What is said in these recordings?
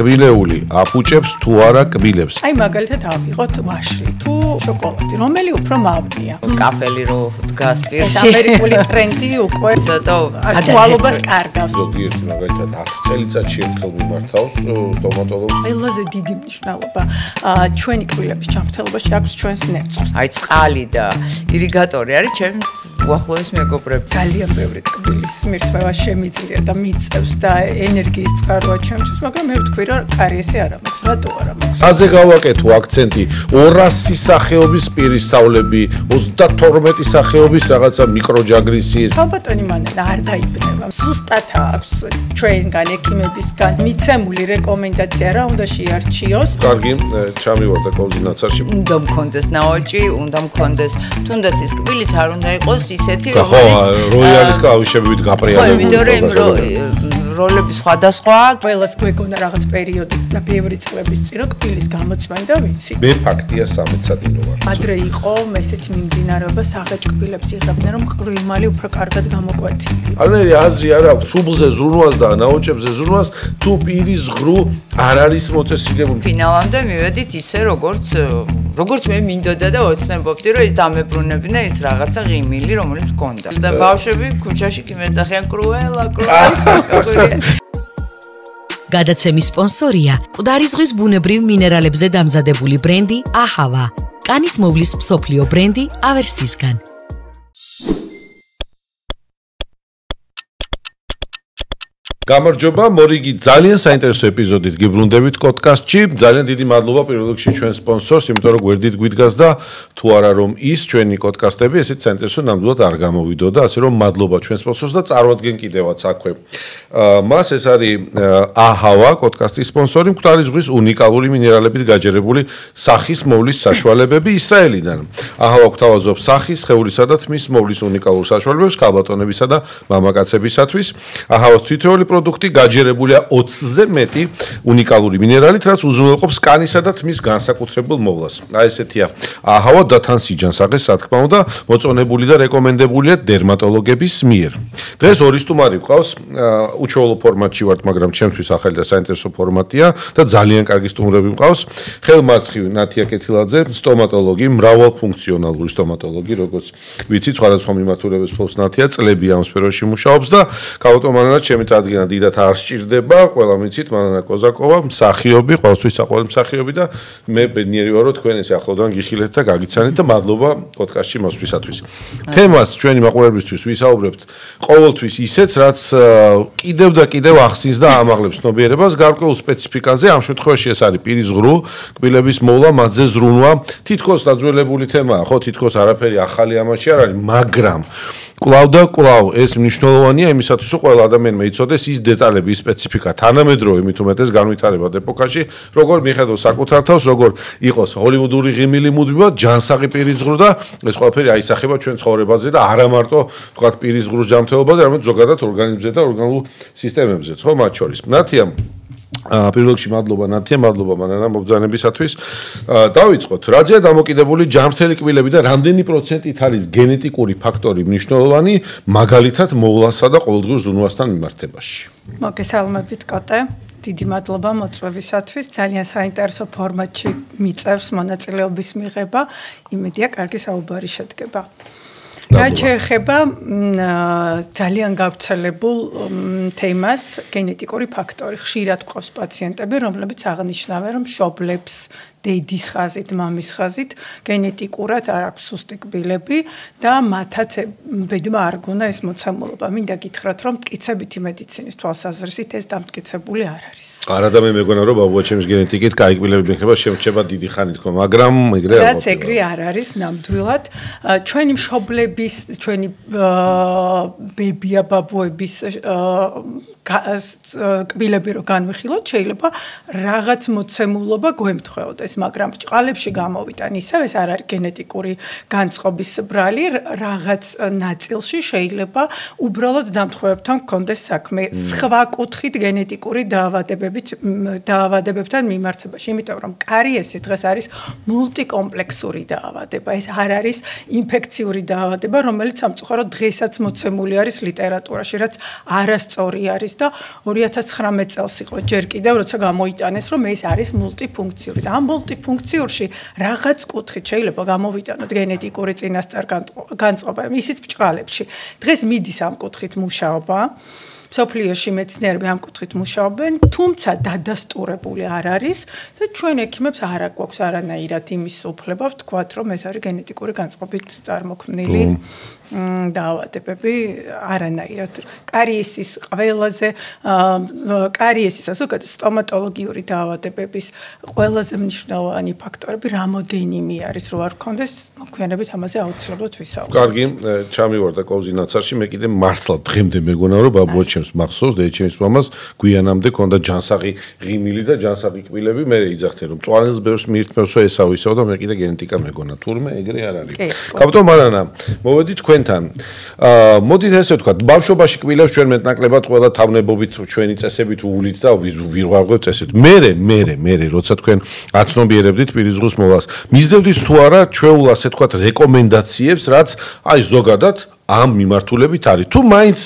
კბილეული აფუჭებს თუ არა კბილებს? აი მაგალითად ავიღოთ ვაშლი თუ შოკოლადი, რომელი უფრო მავნია? კაფელი რო დგას პირში. ამერიკული ტრენდი უკვე ცოტა აქტუალობას კარგავს. ზოგიერთი მაგალითად 10 წელიწადში ერთხელ მიმართავს სტომატოლოგს. ყველაზე დიდი მნიშვნელობა ჩვენი კბილების ჯანმრთელობაში აქვს ჩვენს ნერვს. აი წყალი და ირიგატორი არის ჩემი უახლოეს მეგობრები. ძალიან ბევრი კბილის მირთმევა შემიძლია და მიწევს და ენერგიის წყაროა ჩემთვის, მაგრამ მე ვთქვი რომ კარიესი არ მაქვს, რატო არ მაქვს? აზე გავაკეთო აქცენტი 200 სახეობის პირისავლები, 32 სახეობის რაღაცა მიკროჯაგრისი. ალბათონი მანელა არ დაიბნება. ზუსტად აქვს ჩვენგან ექიმებისგან მიცემული რეკომენდაცია რა უნდა შეარჩიოს. კარგი, ჩამივარდა კოორდინაციაში. უნდა მქონდეს ნაოჭი, უნდა მქონდეს თუნდაც ის კბილის არ უნდა იყოს ისეთი ხო, როიალის კლავიშებით გაპრიალებული. ხო, იმიტომ რომ როლები სხვადასხვა. ყველას გვეგონა რაღაც პერიოდის და ბევრი წლების წინ რომ კბილის გამოწმენდა ვიცი. მე ფაქტია 13 სადინო ვარ. ადრე იყო ესეთი მიმდინარეობა საღეჭ კბილებს იღებდნენ რომ ყრიმალი უფრო კარგად გამოკვეთილი. არანაირი აზრი არ აქვს შუბლზე ზრუნვას და ნაოჭებზე ზრუნვას თუ პირის ღრუ არ არის მოწესრიგებული. ფინალამდე მივედით ისე როგორც მე მინდოდა და ოცნებობდი რომ ის დამებრუნებინა ის რაღაცა ღიმილი რომელიც მქონდა. და ბავშვები ქუჩაში კი მეძახიან კრუელა. გადაცემის სპონსორია მკვდარი ზღვის ბუნებრივ მინერალებზე დამზადებული ბრენდი აჰავა. კანის მოვლის მსოფლიო ბრენდი ავერსისგან. გამარჯობა, მორიგი ძალიან საინტერესო ეპიზოდით გიბრუნდებით პოდკასტში. ძალიან დიდი მადლობა პირველ რიგში ჩვენ სპონსორს, იმიტომ რომ გვერდით გვიდგას და თუ არა რომ ის ჩვენი პოდკასტები ესეთ საინტერესო ნამდვილად არ გამოვიდოდა, ასე რომ მადლობა ჩვენ სპონსორს და წარვადგენ კიდევაც აქვე. მას ეს არის აჰავა, პოდკასტის სპონსორი, მკვდარი ზღვის უნიკალური მინერალებით გაჯერებული სახის მოვლის საშუალებები ისრაელიდან. აჰავა გვთავაზობს სახის, სხეულისა და თმის მოვლის უნიკალურ საშუალებებს ქალბატონებისა და მამაკაცებისათვის. აჰავას თითოეული პროდუქტი გაჯერებულია 20-ზე მეტი უნიკალური მინერალით, რაც უზრუნველყოფს კანისა და თმის განსაკუთრებულ მოვლას. აი ესეთია აჰავა და თან სიჯანსაღეს, რა თქმა უნდა, მოწონებული და რეკომენდებულია დერმატოლოგების მიერ. დღეს ორი სტუმარი გვყავს, უჩვეულო ფორმატში ვართ, მაგრამ ჩემთვის ახალი და საინტერესო ფორმატია და ძალიან კარგი სტუმრები მყავს. ხელმარცხი ნათია კეთილაძე, სტომატოლოგი, მრავალფუნქციონალური სტომატოლოგი, როგორც ვიცით, სხვადასხვა მიმართულების ფლობს ნათია, წლები ამ სფეროში მუშაობს და კავტომანანა ჩემი წადგენა დიდათ არ სჭირდება, ყველა მიცით, მანანა კოზაკოვა, მსახიობი, ყოველთვის საყვარელი მსახიობი და მე ბედნიერი ვარ, რომ თქვენ ესე ახლოდან გიხილეთ და გაგიცანით და მადლობა პოდკასტში მოსვლისათვის. თემას ჩვენი მაყურებლებისთვის ვისაუბრებთ ყოველთვის ისეთს, რაც კიდევ და კიდევ ახსნის და ამაღლებს ცნობიერებას გარკვეულ სპეციფიკაზე. ამ შემთხვევაში ეს არის პირის ღრუ, კბილების მოვლა, მათზე ზრუნვა. თითქოს დაძველებული თემაა, ხო, თითქოს არაფერი ახალი ამაში არ არის, მაგრამ კვლავ და კვლავ ეს მნიშვნელოვანია იმისათვის, რომ ყველა ადამიანმა იცოდეს ის დეტალები, ის სპეციფიკა, თანამედროვე მით უმეტეს განვითარებად ეპოქაში, როგორ მიხედოს საკუთარ თავს, როგორ იყოს ჰოლივუდური ღიმილი მუდმივად, ჯანსაღი პირის ღრუ და ეს ყველაფერი აისახება ჩვენ ცხოვრებაზე და არა მარტო თქვათ პირის ღრუს ჯანმრთელობაზე, არამედ ზოგადად ორგანიზმზე და ორგანულ სისტემებზეც, ხო, მათ შორის. ნათია პირველ რიგში მადლობა ნათია, მადლობა მანანა მობრძანებისათვის. დავიწყოთ. რაზეა დამოკიდებული ჯანმრთელი კბილები და რამდენი პროცენტით არის გენეტიკური ფაქტორი მნიშვნელოვანი, მაგალითად მოვლასა და ყოველდღიურ ზრუნვასთან მიმართებაში? მოგესალმებით, კოტე. დიდი მადლობა მოწვევისათვის. ძალიან საინტერესო ფორმატში მიწევს მონაწილეობის მიღება. იმედია, კარგი საუბარი შედგება. რაც შეეხება ძალიან გავრცელებულ თემას, გენეტიკური ფაქტორი. ხშირად გვყავს პაციენტები, რომლებიც აღნიშნავენ, რომ მშობლებს დედის ხაზით, მამის ხაზით გენეტიკურად არ აქვს სუსტი კბილები და მათაც ბედმა არ გონა ეს მოცემულობა. მინდა გითხრათ, რომ მტკიცებითი მედიცინის თვალსაზრისით ეს დამტკიცებული არ არის. არა და მე მეგონა რომ ბაბუა ჩემის გენეტიკით კაი კბილები მექნება შემრჩება დიდი ხანი თქო, მაგრამ ეგრე არ რაც ეგრე არ არის ნამდვილად. ჩვენი მშობლების, ჩვენი ბებია ბაბუების კბილები რო განვიხილოთ, შეიძლება რაღაც მოცემულობა გვემთხვეოდეს, მაგრამ ჭყალებში გამოვიდან ისევ ეს არ არის გენეტიკური განწყობის ბრალი, რაღაც ნაწილში შეიძლება უბრალოდ დამთხოვებთან გქონდეს საქმე, სხვა კუთხით გენეტიკური დაავადებებთან მიმართებაში, იმიტომ რომ კარიესი დღეს არის მულტიკომპლექსური დაავადება, ეს არ არის ინფექციური დაავადება, განცხადება, რომელიც სამწუხაროდ დღესაც მოცემული არის ლიტერატურაში, რაც არასწორი არის და 2019 წელს იყო ჯერ კიდევ, როცა გამოიტანეს, რომ ეს არის მულტიფუნქციური და ამ მულტიფუნქციურში რაღაც კუთხით შეიძლება გამოვიტანოთ გენეტიკური წინასწარ განწყობა, ისიც ბჭყალებში. დღეს მიდის ამ კუთხით მუშაობა. სოფლიოში მეცნიერები ამ კუთხით მუშაობენ, თუმცა დადასტურებული არ არის და ჩვენ ექიმებს არ აქვს არანაირად იმის უფლება ვთქვათ, რომ ეს არის გენეტიკური განწყობით წარმოქმნილი დაავადებები არანაირად. კარიესის ყველაზე კარიესის ასე ვთქვათ, სტომატოლოგიური დაავადებების ყველაზე მნიშვნელოვანი ფაქტორები რამოდენიმე არის, რო არ გქონდეს მოგვიანებით ამაზე აუცილებლად ვისაუბროთ. კარგი, ჩამივარდა კოზინაცარში, მე კიდე მართლა დღემდე მეგონა რომ ბაბუაჩემს მახსოვს და ეჩემის მამას გვიანამდე ქონდა ჯანსაღი ღიმილი და ჯანსაღი კბილები, მე იძახდნენ რომ წვალენს ბევრს მიირთმევსო ესაო ისაო და მე კიდე გენეტიკა მეგონა, თურმე ეგრე არ არის. კაპიტან მარანა, მოვედით თქვენთან. მოდით ესე ვთქვათ, ბავშვობაში კბილებს ჩვენ მეტნაკლებად ყველა თავნებობით ჩვენი წესებით უვლით და ვირღვარღვევთ წესით. მე როცა თქვენ აცნობიერებდით პირიზღვის მოვას, მისდევდით თუ არა ჩვეულ ასე ვთქვათ რეკომენდაციებს, რაც აი ზოგადად ამ მიმართულებით არის. თუ მაინც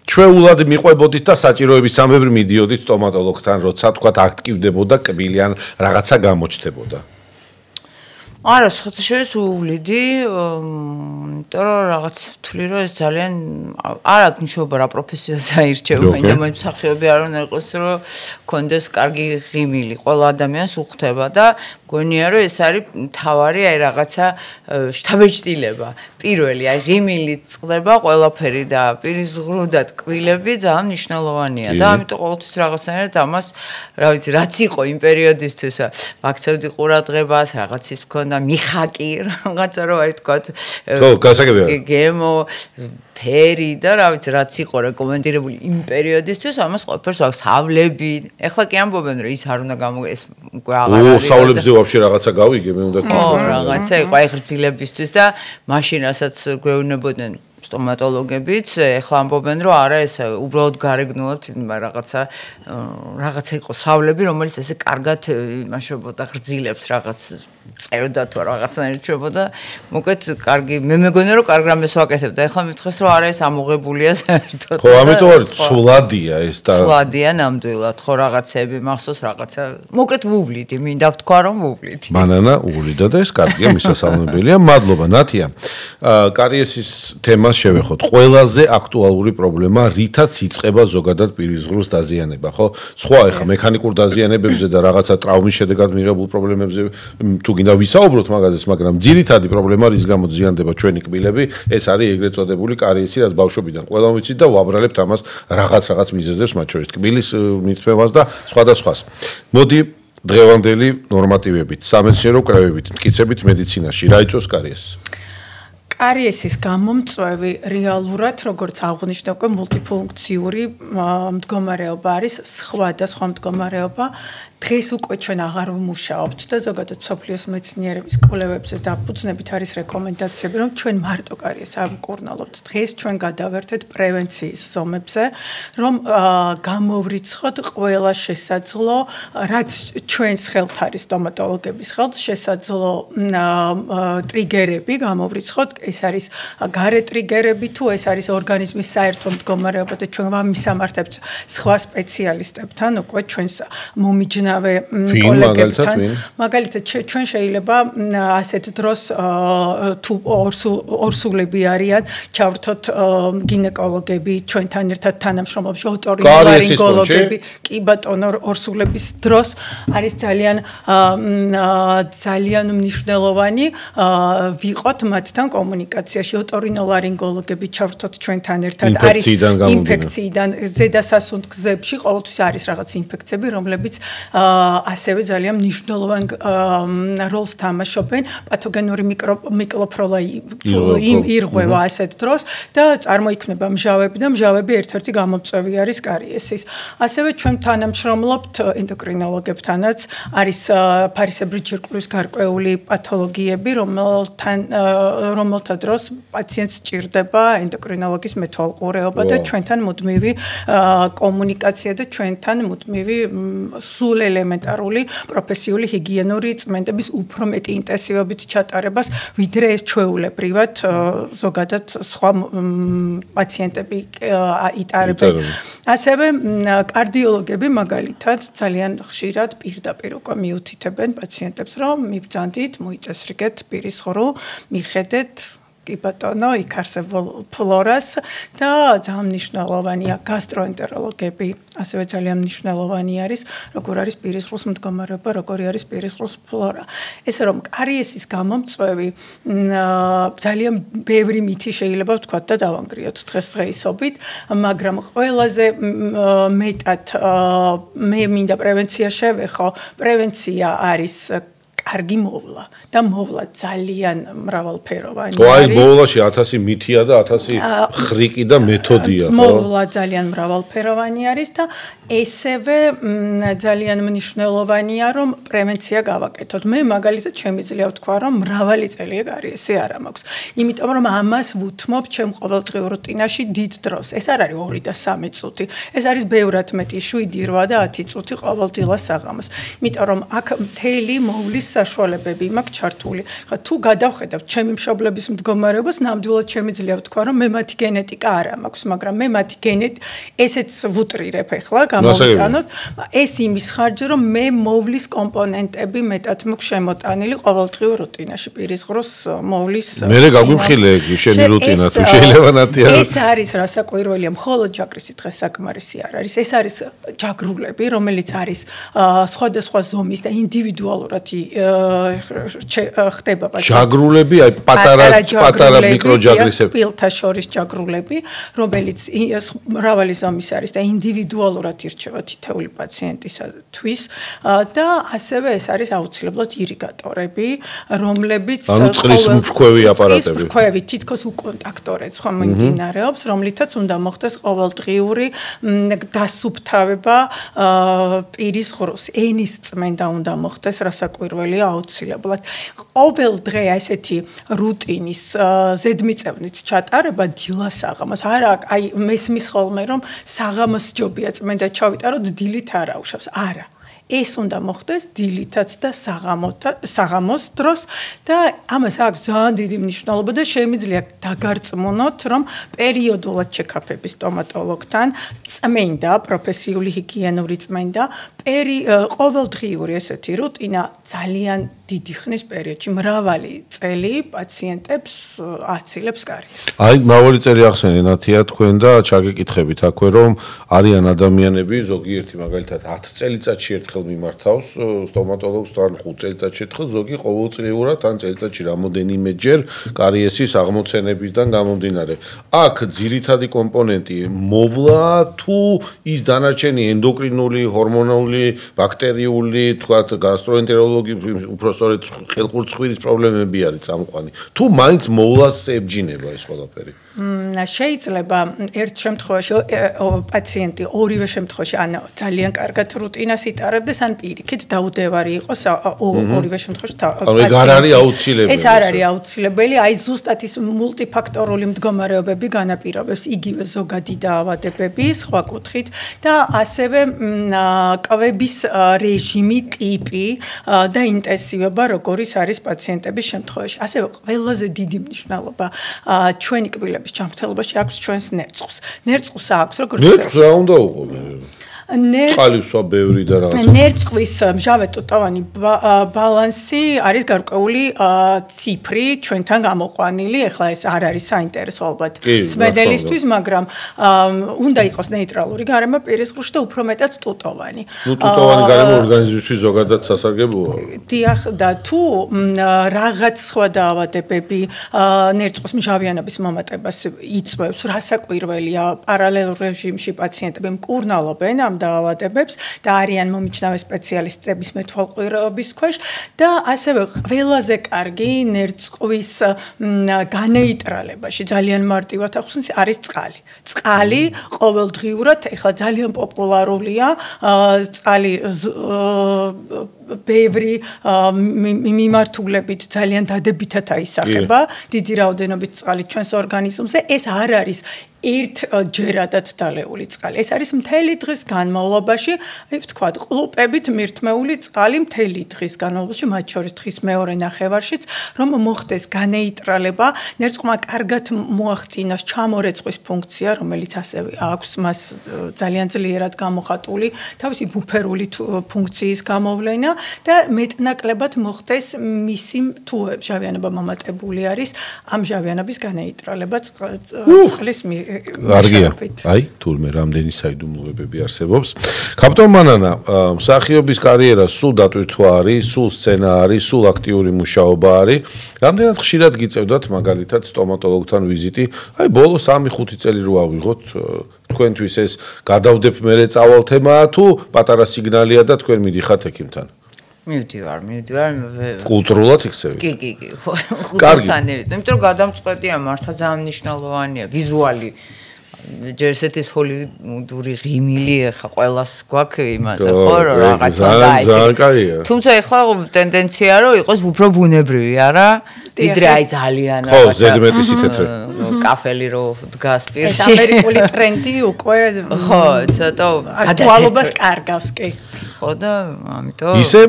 ჩვეულად მიყვებოდით და საჭიროების სამებრი მიდიოდით სტომატოლოგთან, როცა თქვათ აქტივდებოდა კბილი ან რაღაცა გამოჩნდებოდა. არა, სხვათაშორის უვლიდი, იმიტომ რომ რაღაც ვთვლი რომ ეს ძალიან არ აქვს მნიშვნელობა რა პროფესიას აირჩევა, მაგრამ მაინც მსახიობი არ უნდა იყოს, რომ კონდეს კარგი ღიმილი, ყველა ადამიანს უხდება და გონია რომ ეს არის თავარი აი რაღაცა შთაბეჭდილება. პირველი, აი ღიმილი წყდება ყველაფერი და პირიზღრუ და კბილები ძალიან მნიშვნელოვანია და ამიტომ ყოველთვის რაღაცნაირად ამას, რა ვიცი, რაც იყო იმ პერიოდისთვის, ვაქცევდი ყურადღებას, რაღაცის მქონდა მიხაკი რაღაცა რომ აი ვთქვათ გემო ფერი და რა ვიცი რაც იყო რეკომენდირებული იმ პერიოდისთვის ამას ყველაფერს აქვს სავლები ეხლა კი ამბობენ რომ ის არ უნდა ეს უკვე აღარ არის სავლებზე ვაფშე რაღაცა გავიგე მე უნდა რაღაცა იყო აი ღრცილებისთვის და მაშინ რასაც გვეუბნებოდნენ სტომატოლოგებიც ეხლა ამბობენ რომ არა ეს უბრალოდ გარეგნულად რაღაცა იყო სავლები რომელიც ესე კარგად იმაშობოდა ღრძლებს რაღაც წერდა თუ რაღაცნაირად ჩვებოდა მოკლედ კარგი მე მეგონა რომ კარგ რამეს ვაკეთებ და ეხლა მითხეს რომ არა ეს ამოღებულია საერთოდ ხო ამიტომ არის ცვლადია ეს და ცვლადია ნამდვილად ხო რაღაცები მახსოვს რაღაცა მოკლედ ვუვლიდი მინდა ვთქვა რომ ვუვლიდი მანანა უვლიდა და ეს კარგია მისასალმებელია მადლობა ნათია კარიესის თემას შევეხოთ ყველაზე აქტუალური პრობლემა რითაც იწყება ზოგადად პირისღრუს დაზიანება ხო სხვა ეხა მექანიკურ დაზიანებებზე და რაღაცა ტრავმის შედეგად მიღებულ პრობლემებზე თუ გინდა ვისაუბროთ მაგაზეც, მაგრამ ძირითადი პრობლემა რის გამოც ზიანდება ჩვენი კბილები, ეს არის ეგრეთ წოდებული კარიესი, რაც ბავშვობიდან ყველამ ვიცით და ვაბრალებთ ამას რაღაც მიზეზებს, მათ შორის კბილის მითქმევას და სხვადასხვას. მოდი დღევანდელი ნორმატივებით, სამეცნიერო კვლევებით, მტკიცებით მედიცინაში, რა იწვევს კარიესს? კარიესის გამომწვევი რეალურად, როგორც აღნიშნავ, მულტიფუნქციური მდგომარეობა არის, სხვა მდგომარეობა. დღეს უკვე ჩვენ აღარ ვმუშაობთ და ზოგადად მსოფლიოს მეცნიერების კვლევებზე დაფუძნებით არის რეკომენდაციები, რომ ჩვენ მარტო კარიესს არ ვკურნალობთ. დღეს ჩვენ გადავერთეთ პრევენციის ზომებზე, რომ გამოვრიცხოთ ყველა შესაძლო, რაც ჩვენს ხელთ არის სტომატოლოგების ხელთ, შესაძლო ტრიგერები გამოვრიცხოთ. ეს არის გარე ტრიგერები თუ ეს არის ორგანიზმის საერთო მდგომარეობა და ჩვენ ვამისამართებთ სხვა სპეციალისტებთან უკვე ჩვენს მომიჯნა კოლეგებთან მაგალითად ჩვენ შეიძლება ასეთ დროს თუ ორსულები არიან ჩავრთოთ გინეკოლოგები ჩვენთან ერთად თანამშრომლობში ოტორინოლარინგოლოგები კი ბატონო ორსულების დროს არის ძალიან მნიშვნელოვანი ვიყოთ მათთან კომუნიკაციაში ოტორინოლარინგოლოგები ჩავრთოთ ჩვენთან ერთად არის ინფექციიდან ზედა სასუნთქზებში ყოველთვის არის რაღაც ინფექციები რომლებიც ასევე ძალიან მნიშვნელოვან როლს თამაშობენ პათოგენური მიკროფლორა ირღვევა ასეთ დროს და წარმოიქმნება მჟავები და მჟავები ერთ-ერთი გამომწვევი არის კარიესის. ასევე ჩვენ თანამშრომლობთ ენდოკრინოლოგებთანაც არის ფარისებრი ჯირკვლის გარკვეული პათოლოგიები რომელთა საბოლოო დროს პაციენტს სჭირდება ენდოკრინოლოგის მეთვალყურეობა და ჩვენთან მუდმივი კომუნიკაცია და ჩვენთან მუდმივი სულ ელემენტარული პროფესიული ჰიგიენური წმენდების უფრო მეტი ინტენსივობით ჩატარებას, ვიდრე ეს ჩვეულებრივად ზოგადად სხვა პაციენტები იტარებენ. ასევე კარდიოლოგები მაგალითად ძალიან ხშირად პირდაპირ უკვე მიუთითებენ პაციენტებს, რომ მიბრძანდით, მოიწესრიგეთ პირის ღრუ, მიხედეთ კი ბატონო, იქ არსებულ ფლორას და ძალიან მნიშვნელოვანია გასტროენტეროლოგები, ასევე ძალიან მნიშვნელოვანი არის, როგორ არის პირის ღრუს მდგომარეობა, როგორი არის პირის ღრუს ფლორა. ესე რომ კარიესის გამომწვევი ძალიან ბევრი მითი შეიძლება ვთქვათ და დავანგრიოთ დღესდღეობით, მაგრამ ყველაზე მეტად მე მინდა პრევენცია შევეხო, პრევენცია არის კარგი მოვლა და მოვლა ძალიან მრავალფეროვანი არის. აი მოვლაში 1000 მითია და 1000 ხრიკი და მეთოდია, ხო? მოვლა ძალიან მრავალფეროვანი არის და ესევე ძალიან მნიშვნელოვანია რომ პრევენცია გავაკეთოთ. მე მაგალითად შემიძლია ვთქვა რომ მრავალი წელია კარიესი არ მაქვს. იმიტომ რომ ამას ვუთმობ ჩემ ყოველდღიურ რუტინაში დიდ დროს. ეს არ არის 2 და 3 წუთი. ეს არის ბევრად მეტი 7, 8 და 10 წუთი ყოველდღიურ საღამოს. იმიტომ რომ აქ მთელი მოვლის საშუალებები მაქვს ჩართული. ხა თუ გადავხედავთ ჩემი მშობლების მდგომარეობას, ნამდვილად შემიძლია ვთქვა, რომ მე მათი გენეტიკა არ მაქვს, მაგრამ მე მათი ესეც ვუტრირებ ახლა, გამოვიტანოთ. ეს იმის ხარჯზე, რომ მე მოვლის კომპონენტები მეტად მაქვს შემოტანილი ყოველდღიურ რუტინაში, პირის ღრუს მოვლის. მე გაგვიმხილე შენი რუტინა, თუ შეიძლება ნათია. ეს არის რასაკვირველია, მხოლოდ ჯაგრის დღეს საკმარისი არ არის. ეს არის ჯაგრულები, რომელიც არის სხვადასხვა ზომის და ინდივიდუალურად ხდება პაციენტი. ჯაგრულები, აი პატარა მიკროჯაგრისები. პილთა შორის ჯაგრულები, რომელიც მრავალი ზომის არის და ინდივიდუალურად ირჩევა თითოეული პაციენტისათვის და ასევე ეს არის აუცილებლად ირიგატორები, რომლებიც ანუ წყლის მფრქვევი აპარატები. წყლის მფრქვევი თითქოს უკონტაქტორეთ ხომ მიმდინარეობს, რომლითაც უნდა მოხდეს ყოველდღიური დასუფთავება პირის ღრუს. ენის წმენდა უნდა მოხდეს, რასაკვირველია აუცილებლად. ყოველ დღე ესეთი რუტინის ზედმიწევნით ჩატარება დილას საღამოს. არა, აი მესმის ხოლმე რომ საღამოს ჯობია წმენდა ჩავიტაროთ, დილით არ აუშავს. არა. ეს უნდა მოხდეს დილითაც და საღამოს დროს და ამას აქვს ძალიან დიდი მნიშვნელობა და შემიძლია დაგარწმუნოთ, რომ პერიოდულად ჩეკაპები სტომატოლოგთან, წმენდა, პროფესიული ჰიგიენური წმენდა, ყოველდღიური ესეთი რუტინა ძალიან დიდი ხნის პერიოდში მრავალი წელი პაციენტებს აცილებს კარიესს. აი, მრავალი წელი ახსენე ნათია თქვენ და ჩაგეკითხებით აქვე, რომ არიან ადამიანები, ზოგიერთი მაგალითად 10 წელიწადში ერთხელ მიმართავს სტომატოლოგს, თან 5 წელიწადში ერთხელ, ზოგი ყოველწლიურად, თან წელიწადში რამოდენიმეჯერ კარიესის აღმოცენებისგან გამომდინარე. აქ ძირითადი კომპონენტი მოვლა თუ ის დანარჩენი ენდოკრინული, ჰორმონული, ბაქტერიული, თქვათ, გასტროენტეროლოგი, უფრო სწორედ ხელყურწხვირის პრობლემები არის წამყვანი. თუ მაინც მოვლას ებჯინება ეს ყველაფერი. შეიძლება ერთ შემთხვევაში პაციენტი ორივე შემთხვევაში ან ძალიან კარგად რუტინას იტარებდეს, ან პირიქით დაუდევარი იყოს ორივე შემთხვევაში პაციენტი. არ არის აუცილებელი. ეს არ არის აუცილებელი, აი ზუსტად ის მულტიფაქტორული მდგომარეობები განაპირობებს იგივე ზოგადი დაავადებები სხვა კუთხით და ასევე კვების რეჟიმი, ტიპი და ინტენსივობა, როგორიც არის პაციენტების შემთხვევაში. ასევე ყველაზე დიდი მნიშვნელობა ჩვენი კბილების ჯანმრთელობაში აქვს ჩვენს ნერწყვს. ნერწყვს აქვს როგორც ნერწყვს რა უნდა უყო? წყალივსვა ბევრი და რაღაცა. ნერწყვის მჟავე-ტუტოვანი ბალანსი არის გარკვეული ციფრი ჩვენთან გამოყვანილი. ეხლა ეს არ არის საინტერესო ალბათ სმედელისთვის, მაგრამ უნდა იყოს ნეიტრალური გარემო პირის ღრუში და უფრო მეტად ტუტოვანი. ტუტოვანი გარემო ორგანიზმისთვის ზოგადად სასარგებლოა. დიახ, და თუ რაღაც სხვა დაავადებები ნერწყვის მჟავიანობის მომატებას იწვევს, რასაკვირველია, პარალელურ რეჟიმში პაციენტები მკურნალობენ ამ ამ დაავადებებს და არიან მომიჯნავე სპეციალისტების მეთვალყურეობის ქვეშ და ასევე ყველაზე კარგი ნერწყვის განეიტრალებაში ძალიან მარტივად ახსნის არის წყალი. წყალი ყოველდღიურად ეხლა ძალიან პოპულარულია წყალი ბევრი მიმართულებით ძალიან დადებითად აისახება დიდი რაოდენობით წყალი ჩვენს ორგანიზმზე ეს არ არის ერთჯერადად დალეული წყალი. ეს არის მთელი დღის განმავლობაში, აი ვთქვათ, ყლუპებით მირთმეული წყალი მთელი დღის განმავლობაში, მათ შორის დღის მეორე ნახევარშიც, რომ მოხდეს განეიტრალება, ნერწყვმა კარგად მოახდინოს ჩამორეწვის ფუნქცია, რომელიც ასევე აქვს მას ძალიან ძლიერად გამოხატული, თავისი ბუფერული ფუნქციის გამოვლენა და მეტნაკლებად მოხდეს მისი თუ ჟავიანობა მომატებული არის, ამ ჟავიანობის განეიტრალება წყლის კარგია. აი, თურმე რამდენი საიდუმლოებები არსებობს. კაპიტან მანანა, მსახიობის კარიერა სულ დატვირთვა არის, სულ სცენა არის, სულ აქტიური მუშაობა არის. რამდენად ხშირად გიწევდათ მაგალითად სტომატოლოგთან ვიზიტი? აი, ბოლო 3-5 წელი რო ავიღოთ თქვენთვის ეს გადავდებ მერე წავალ თემაა თუ პატარა სიგნალია და თქვენ მიდიხართ ექიმთან? მივდივარ. კულტურულად იქცევით? კი. ხუთასანევით. იმიტომ რომ გადამწყვეტია მართლა ძალიან მნიშვნელოვანია ვიზუალი. ჯერ ესეთის ჰოლივუდური ღიმილი ახლა ყველას გვაქვს იმაზე, ხო, რაღაცა და ეს. თუმცა ახლა ტენდენცია რომ იყოს უფრო ბუნებრივი, არა? ვიდრე აი ძალიან ხო, ზედმეტი სითეთრე. კაფელი რო დგას პირში. ეს ამერიკული ტრენდი უკვე ხო, ცოტა აქტუალობას კარგავს კი. ხო და ამიტომ ისე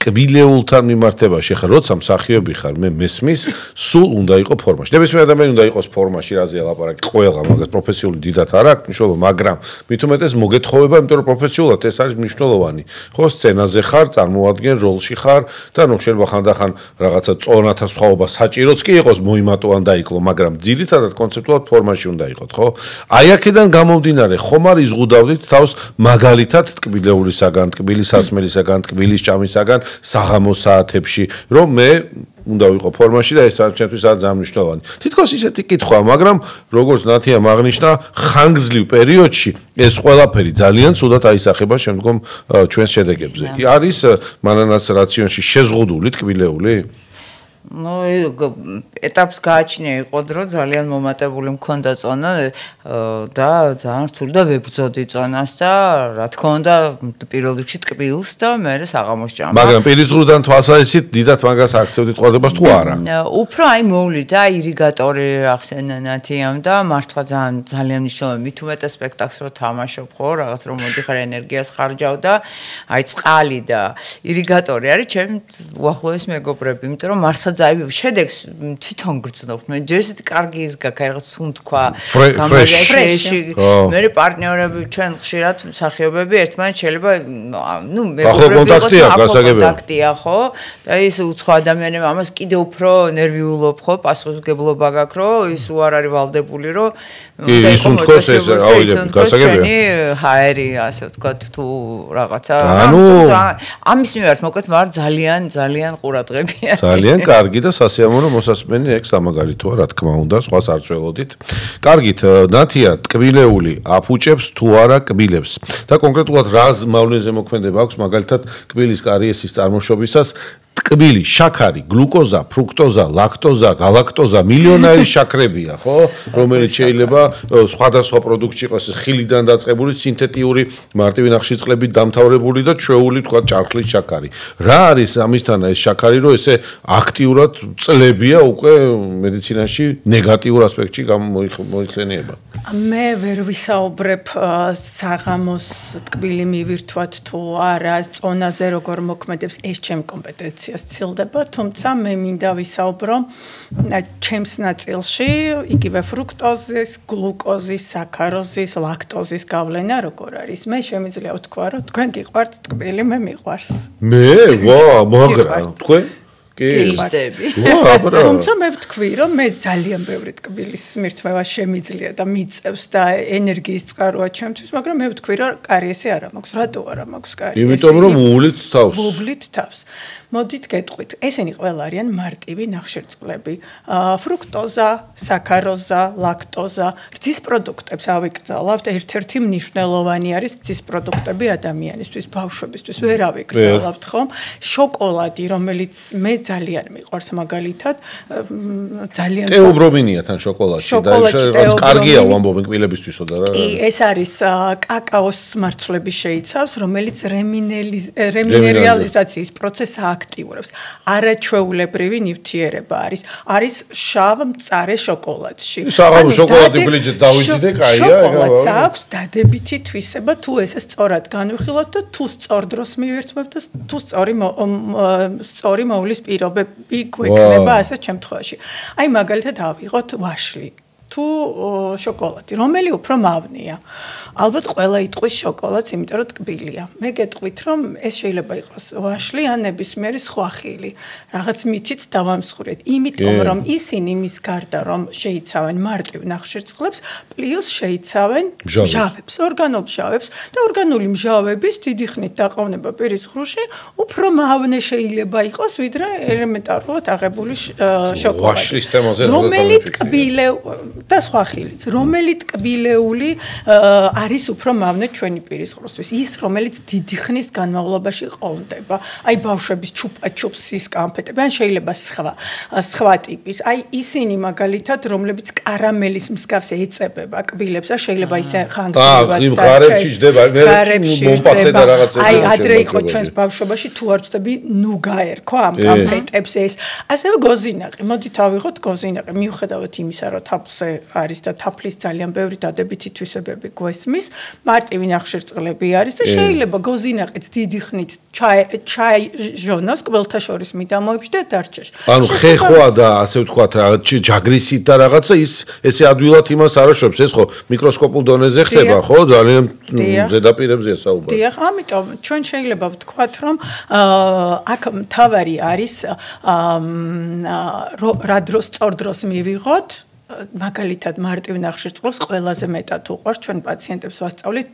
კბილეულთან მიმართებაში ხარ, როცა მსახიობი ხარ, მე მესმის, სულ უნდა იყოს ფორმაში. ნებისმიერ ადამიანი უნდა იყოს ფორმაში, რაზეა ლაპარაკი, ყველა მაგას პროფესიული დიდად არ აქვს მნიშვნელობა, მაგრამ მით უმეტეს მოგეთხოვება, იმიტომ რომ პროფესიულად ეს არის მნიშვნელოვანი. ხო, სცენაზე ხარ, წარმოადგენ როლში ხარ და ნუ შეიძლება ხანდახან რაღაცა წონათა სხვაობა საჭიროც კი იყოს, მოიმატო ან დაიკლო, მაგრამ ძირითადად კონცეპტუალურად ფორმაში უნდა იყოთ, ხო? აი აქედან გამომდინარე, ხომ არ იზღუდავდით თავს მაგალითად ტკბილეულისაგან, ტკბილის სასმელისაგან, ტკბილის ჭამისაგან საღამოს საათებში, რომ მე უნდა ვიყო ფორმაში და ეს ჩემთვის არის ძალიან მნიშვნელოვანი. თითქოს ისეთი კითხვაა, მაგრამ როგორც ნათიამ აღნიშნა, ხანგრძლივ პერიოდში ეს ყველაფერი ძალიან ცუდად აისახება შემდგომ ჩვენს შედეგებზე. არის მანანას რაციონში შეზღუდული ტკბილეული? ნუ ეტაპს გააჩნია იყო დრო ძალიან მომატებული მქონდა წონა და ძალიან რთული და ვებრძოდი წონას და რა თქმა უნდა პირველ რიგში ტკბილს და მე საღამოს ჭამა. მაგრამ პირისგრუდან თვალსაზრისით დიდად მაგას აქცევდით ყურადღებას თუ არა? უფრო აი მოვლიდა ირიგატორი ახსენა ნათიამ და მართლა ძალიან მნიშვნელოვანი მით უმეტეს სპექტაკლს რო თამაშობ ხო რაღაც რომ მოდიხარ ენერგიას ხარჯავ და აი წყალი და ირიგატორი არის ჩემი უახლოეს მეგობრები, იმიტომ რომ მართლა შედეგს თვითონ გრძნობ. მე ჯერ ისეთი კარგი ის გაქვს, რაღაც სუნთქვა, გამარჯვებაში. მე პარტნიორები ჩვენ ხშირად მსახიობები ერთმანეთს შეიძლება ნუ მეგობრები კონტაქტია, ხო? და ის უცხო ადამიანები ამას კიდე უფრო ნერვიულობ, ხო? პასუხისმგებლობა გაქვს, რომ ის უარ არის ვალდებული, რომ ის სუნთქოს ეს გასაგებია. ჰაერი, ასე ვთქვათ, თუ რაღაცა. ამის მიმართ მოკლედ ვარ ძალიან ყურადღებია. ძალიან კარგი და სასიამოვნო მოსასმენი ეგ სამაგალითოა, რა თქმა უნდა, სხვას არ წველოდით. კარგით, ნათია, ტკბილეული აფუჭებს თუ არა კბილებს და კონკრეტულად რა მავნეზე მოქმედება აქვს მაგალითად კბილის კარიესის წარმოშობისას ტკბილი, შაქარი, გლუკოზა, ფრუქტოზა, ლაქტოზა, გალაქტოზა, მილიონარი შაქრებია, ხო? რომელიც შეიძლება სხვადასხვა პროდუქტში იყოს ხილიდან დაწყებული, სინთეტიური, მარტივი ნახშირწყლებით დამთავრებული და ჩვეული, თქვა, ჭარხლის შაქარი. რა არის ამისთან ეს შაქარი, რომ ესე აქტიურად წლებია უკვე მედიცინაში ნეგატიურ ასპექტში მოიხსენიება? მე ვერ ვისაუბრებ საღამოს ტკბილი მივირთვათ თუ არა, წონაზე როგორ მოქმედებს, ეს ჩემი კომპეტენცია ცილდება, თუმცა მე მინდა ვისაუბრო ჩემს ნაწილში იგივე ფრუქტოზის, გლუკოზის, საქაროზის, ლაქტოზის გავლენა როგორ არის. მე შემიძლია ვთქვა, რომ თქვენ გიყვართ ტკბილი, მე მიყვარს. მე? ვა, მაგრამ თქვენ? გიჟდები. თუმცა მე ვთქვი, რომ მე ძალიან ბევრი ტკბილის მირთმევა შემიძლია და მიწევს და ენერგიის წყაროა ჩემთვის, მაგრამ მე ვთქვი, რომ კარიესი არ მაქვს, რატო არ მაქვს კარიესი? იმიტომ რომ უვლით თავს. უვლით თავს. მოდით გეტყვით, ესენი ყველა არიან მარტივი ნახშირწყლები, ფრუქტოზა, საქაროზა, ლაქტოზა, რძის პროდუქტებს ავიკრძალავთ, ერთ-ერთი მნიშვნელოვანი არის რძის პროდუქტები ადამიანისთვის, ბავშვებისთვის, ვერ ავიკრძალავთ ხომ? შოკოლადი, რომელიც მე ძალიან მიყვარს მაგალითად, ძალიან ტეობრომინია თან შოკოლადში და ეს კარგია ვამბობენ კბილებისთვისო და რა. ეს არის კაკაოს მარცვლები შეიცავს, რომელიც რემინერალიზაციის პროცესს აქტიურებს. არაჩვეულებრივი ნივთიერება არის. არის შავ მწარე შოკოლადში. საღამო შოკოლადი გლიჯეთ დავიძიდე, კაია. შოკოლადს აქვს დადებითი თვისება, თუ ესე სწორად განვიხილოთ და თუ სწორ დროს მივერწმევთ და თუ სწორი მოვლის პირობები გვექნება ასეთ შემთხვევაში. აი მაგალითად ავიღოთ ვაშლი. თუ შოკოლადი, რომელი უფრო მავნია. ალბათ ყველა იტყვის შოკოლადს, იმიტომ რომ ტკბილია. მე გეტყვით, რომ ეს შეიძლება იყოს ვაშლი ან ნებისმიერი სხვა ხილი. რაღაც მითით დავამსხვრეთ. იმიტომ რომ ისინი მის გარდა რომ შეიცავენ მარტივ ნახშირწყლებს, პლუს შეიცავენ მჟავებს, ორგანულ მჟავებს და ორგანული მჟავების დიდი ხნით დაყოვნება პირის ღრუში უფრო მავნე შეიძლება იყოს, ვიდრე ელემენტარულად აღებული შოკოლადი. ვაშლის თემაზე რომელი და სხვა ხილიც, რომელი ტკბილეული არის უფრო მავნე ჩვენი პირის ღრუსთვის, ის რომელიც დიდი ხნის განმავლობაში ყოვდება. აი ბავშვების ჩუპა-ჩუპსის კანფეტები, ან შეიძლება სხვა ტიპის. აი ისინი მაგალითად, რომლებიც კარამელის მსგავს ეწებება კბილებს და შეიძლება ისე ხანგრძლივად აი ადრე იყო ჩვენს ბავშვობაში თუ არ ვწდები ნუგა ერქვა ამ კანფეტებს ეს. ასევე გოზინაყი, მოდით ავიღოთ გოზინაყი, მიუხედავად იმისა, რომ თაფლზე არის და თაფლის ძალიან ბევრი დადებითი თვისებები გვესმის, მარტივი ნახშირწყლები არის და შეიძლება გოზინაყიც დიდი ხნით ჩაიჟონოს კბელთა შორის მიდამოებში და დარჩეს. ანუ ხეხვა და ასე ვთქვათ, ჯაგრისით და რაღაცა ესე ადვილად იმას არაშობს, ეს ხო მიკროსკოპულ დონეზე ხდება, ხო? ძალიან ზედაპირებზეა საუბარი. დიახ, ამიტომ ჩვენ შეიძლება ვთქვათ, რომ აქ მთავარი არის რა დროს სწორ დროს მივიღოთ მაგალითად მარტივ ნახშირწყლს ყველაზე მეტად უყვარს ჩვენ პაციენტებს ვასწავლით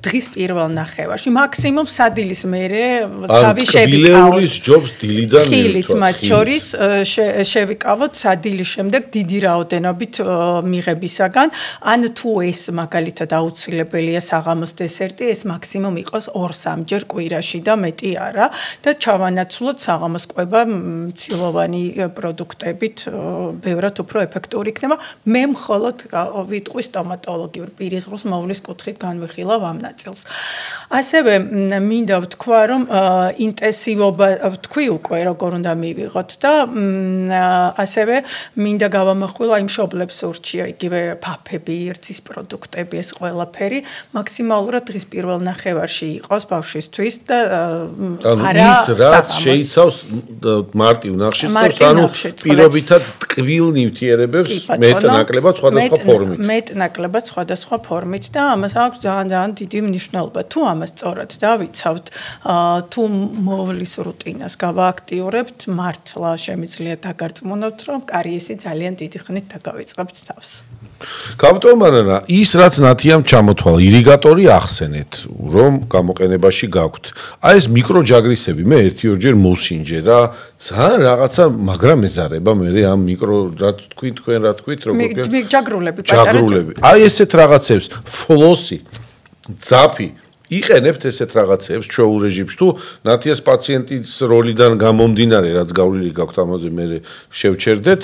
დღის პირველ ნახევარში მაქსიმუმ სადილის მერე თავი შევიკავოთ. კბილეულის ჯობს დილიდან ხილიც მათ შორის შევიკავოთ სადილის შემდეგ დიდი რაოდენობით მიღებისაგან. ან თუ ეს მაგალითად აუცილებელია საღამოს დესერტი, ეს მაქსიმუმ იყოს 2-3 ჯერ კვირაში და მეტი არა და ჩავანაცვლოთ საღამოს კვება მცილოვანი პროდუქტებით, ბევრად უფრო ეფექტური იქნება. მე მხოლოდ ვიტყვი სტომატოლოგიურ პირის ღრუს მოვლის კუთხით განვიხილავ ამ ნაწილს. ასევე მინდა ვთქვა, რომ ინტენსივობა ვთქვი უკვე როგორ უნდა მივიღოთ და ასევე მინდა გავამახვილო იმ მშობლებს ურჩია იგივე ფაფები, რძის პროდუქტები, ეს ყველაფერი მაქსიმალურად დღის პირველ ნახევარში იყოს ბავშვისთვის და არა ის რაც შეიცავს მარტივ ნახშირწყლებს, ანუ პირობითად ტკბილ ნივთიერებებს მეტ-ნაკლებად სხვადასხვა ფორმით. მეტ-ნაკლებად სხვადასხვა ფორმით და ამას აქვს ძალიან დიდი მნიშვნელობა. თუ ამას სწორად დავიცავთ, თუ მოვლის რუტინას გავააქტიურებთ, მართლა შემიძლია დაგარწმუნოთ, რომ კარიესი ძალიან დიდი ხნით დაგავიწყებთ თავს. გამტომარანა, ის რაც ნათიამ ჩამოთვალა, ირიგატორი ახსენეთ, რომ გამოყენებაში გაქვთ. აი ეს მიკროჯაგრისები მე 1-2 ჯერ მოსინჯე რა, ძალიან რაღაცა მაგრამ ეზარება მე ამ მიკრო რა თქვი თქვენ რა თქვით როგორ ჯაგრულები პატარა ჯაგრულები. აი ესეთ რაღაცებს ფლოსი, ძაფი იყენებთ ესეთ რაღაცებს ჩვეულ რეჟიმში თუ ნათიას პაციენტის როლიდან გამომდინარე რაც გავლილი გაქვთ ამაზე მე შევჩერდეთ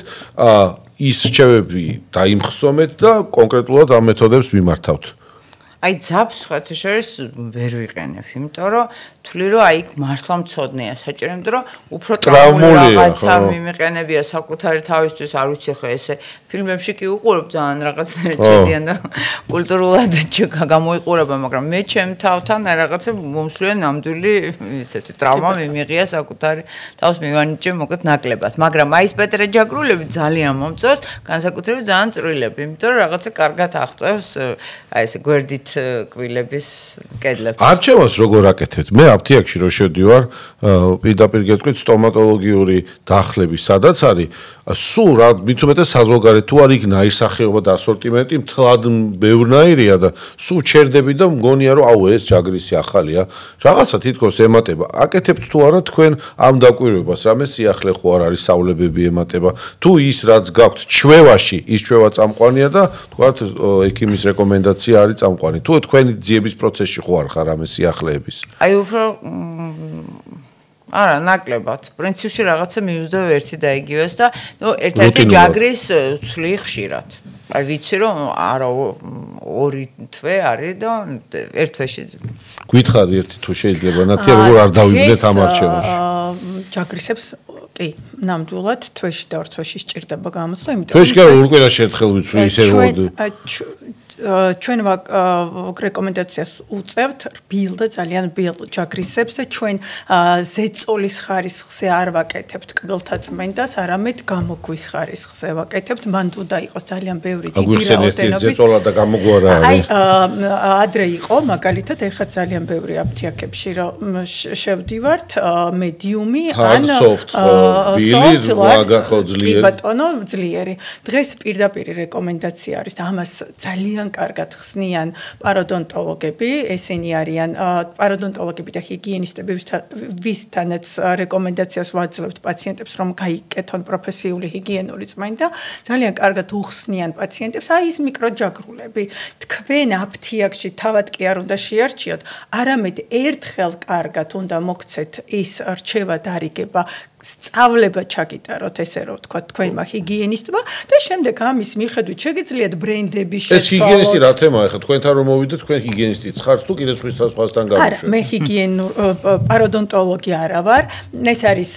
ის რჩევები დაიმხსომეთ და კონკრეტულად ამ მეთოდებს მიმართავთ. აი ძაფს ხათაშორის ვერ ვიყენებ, იმიტომ რომ თვლი რომ აი მართლა მწოდნეა საჭირო, იმიტომ რომ უფრო ტრავმული რაღაცა მიმიყენებია საკუთარი თავისთვის, არ ვიცი ხო ესე ფილმებში კი უყურებ ძალიან რაღაცნაირად ჩედიან და კულტურულად გამოიყურება, მაგრამ მე ჩემ თავთან რაღაცა მომსვლიან ნამდვილი ესეთი ტრავმა მიმიღია საკუთარი თავს მივანიჭე მოკეთ ნაკლებად, მაგრამ აი ეს პეტრე ჯაგრულები ძალიან მომწონს, განსაკუთრებით ძალიან წვრილები, იმიტომ რომ რაღაცა კარგად აღწევს აი ესე გვერდით კვილების კედლებს. არჩევას როგორ აკეთებთ? მე აფთიაქში რო შევდივარ, პირდაპირ გეტყვით სტომატოლოგიური დახლები სადაც არის, სულ რა მithumetes საზოგადოებრივ თუ არ იქ ნაირსახეობა და ასორტიმენტი მთლად ბევრნაირია და სულ ჩერდები და მგონია რომ აუ ეს ჯაგრისი ახალია. რაღაცა თითქოს ემატება. აკეთებთ თუ არა თქვენ ამ დაკვირვებას, რამე სიახლე ხო არ არის სავლებები ემატება. თუ ის რაც გაქვთ ჩვევაში, ის ჩვევა წამყვანია და თქვათ ექიმის რეკომენდაცია არის წამყვანი. თუ თქვენი ძიების პროცესში ხო არ ხარ რამე სიახლეების? აი უფრო არა, ნაკლებად. პრინციპში რაღაცა მივუძდებ ერთი და იგივეს და ერთ-ერთი ჯაგრის ცვლი ხშირად. აი ვიცი რომ არა 2 თვე არის და ერთ თვეში გითხარი ერთი თუ შეიძლება ნათია როგორ არ დავიბრეთ ამ არჩევანში. ჯაგრისებს კი, ნამდვილად თვეში და 2 თვეში სჭირდება გამოსვლა, იმიტომ თვეში კი ორ კვირაში ერთხელ ვიცვი ისე რომ ჩვენ რეკომენდაციას უწევთ რბილ და ძალიან რბილ ჯაგრისებს და ჩვენ ზეწოლის ხარისხზე არ ვაკეთებთ კბილთა წმენდას, არამედ გამოგვის ხარისხზე ვაკეთებთ. მან უნდა იყოს ძალიან ბევრი დიდი რაოდენობის ზეწოლა და გამოგვარა არის. აი ადრე იყო მაგალითად ეხლა ძალიან ბევრი აფთიაქებში რომ შევდივართ მედიუმი ან ბილი ვაგა ხო ძლიერი. ბატონო ძლიერი. დღეს პირდაპირ რეკომენდაცია არის და ამას ძალიან კარგად ხსნიან პაროდონტოლოგები, ესენი არიან პაროდონტოლოგები და ჰიგიენისტები, ვისთანაც რეკომენდაციას ვაძლევთ პაციენტებს, რომ გაიკეთონ პროფესიული ჰიგიენური წმენდა, ძალიან კარგად უხსნიან პაციენტებს, აი ის მიკროჯაგრულები. თქვენ აფთიაქში თავად კი არ უნდა შეარჩიოთ, არამედ ერთხელ კარგად უნდა მოგცეთ ის რჩევა დარიგება, სწავლება ჩაგიტაროთ ესე რომ თქვა თქვენმა ჰიგიენისტმა და შემდეგ ამის მიხედვით შეგიძლიათ ბრენდები შეცვალოთ. ეს ჰიგიენისტი რა თემაა ხა თქვენთან რომ მოვიდეთ თქვენ ჰიგიენისტიც ხართ თუ კიდე სხვასთან გამიშვით? არა, მე ჰიგიენურ პაროდონტოლოგი არა ვარ. ეს არის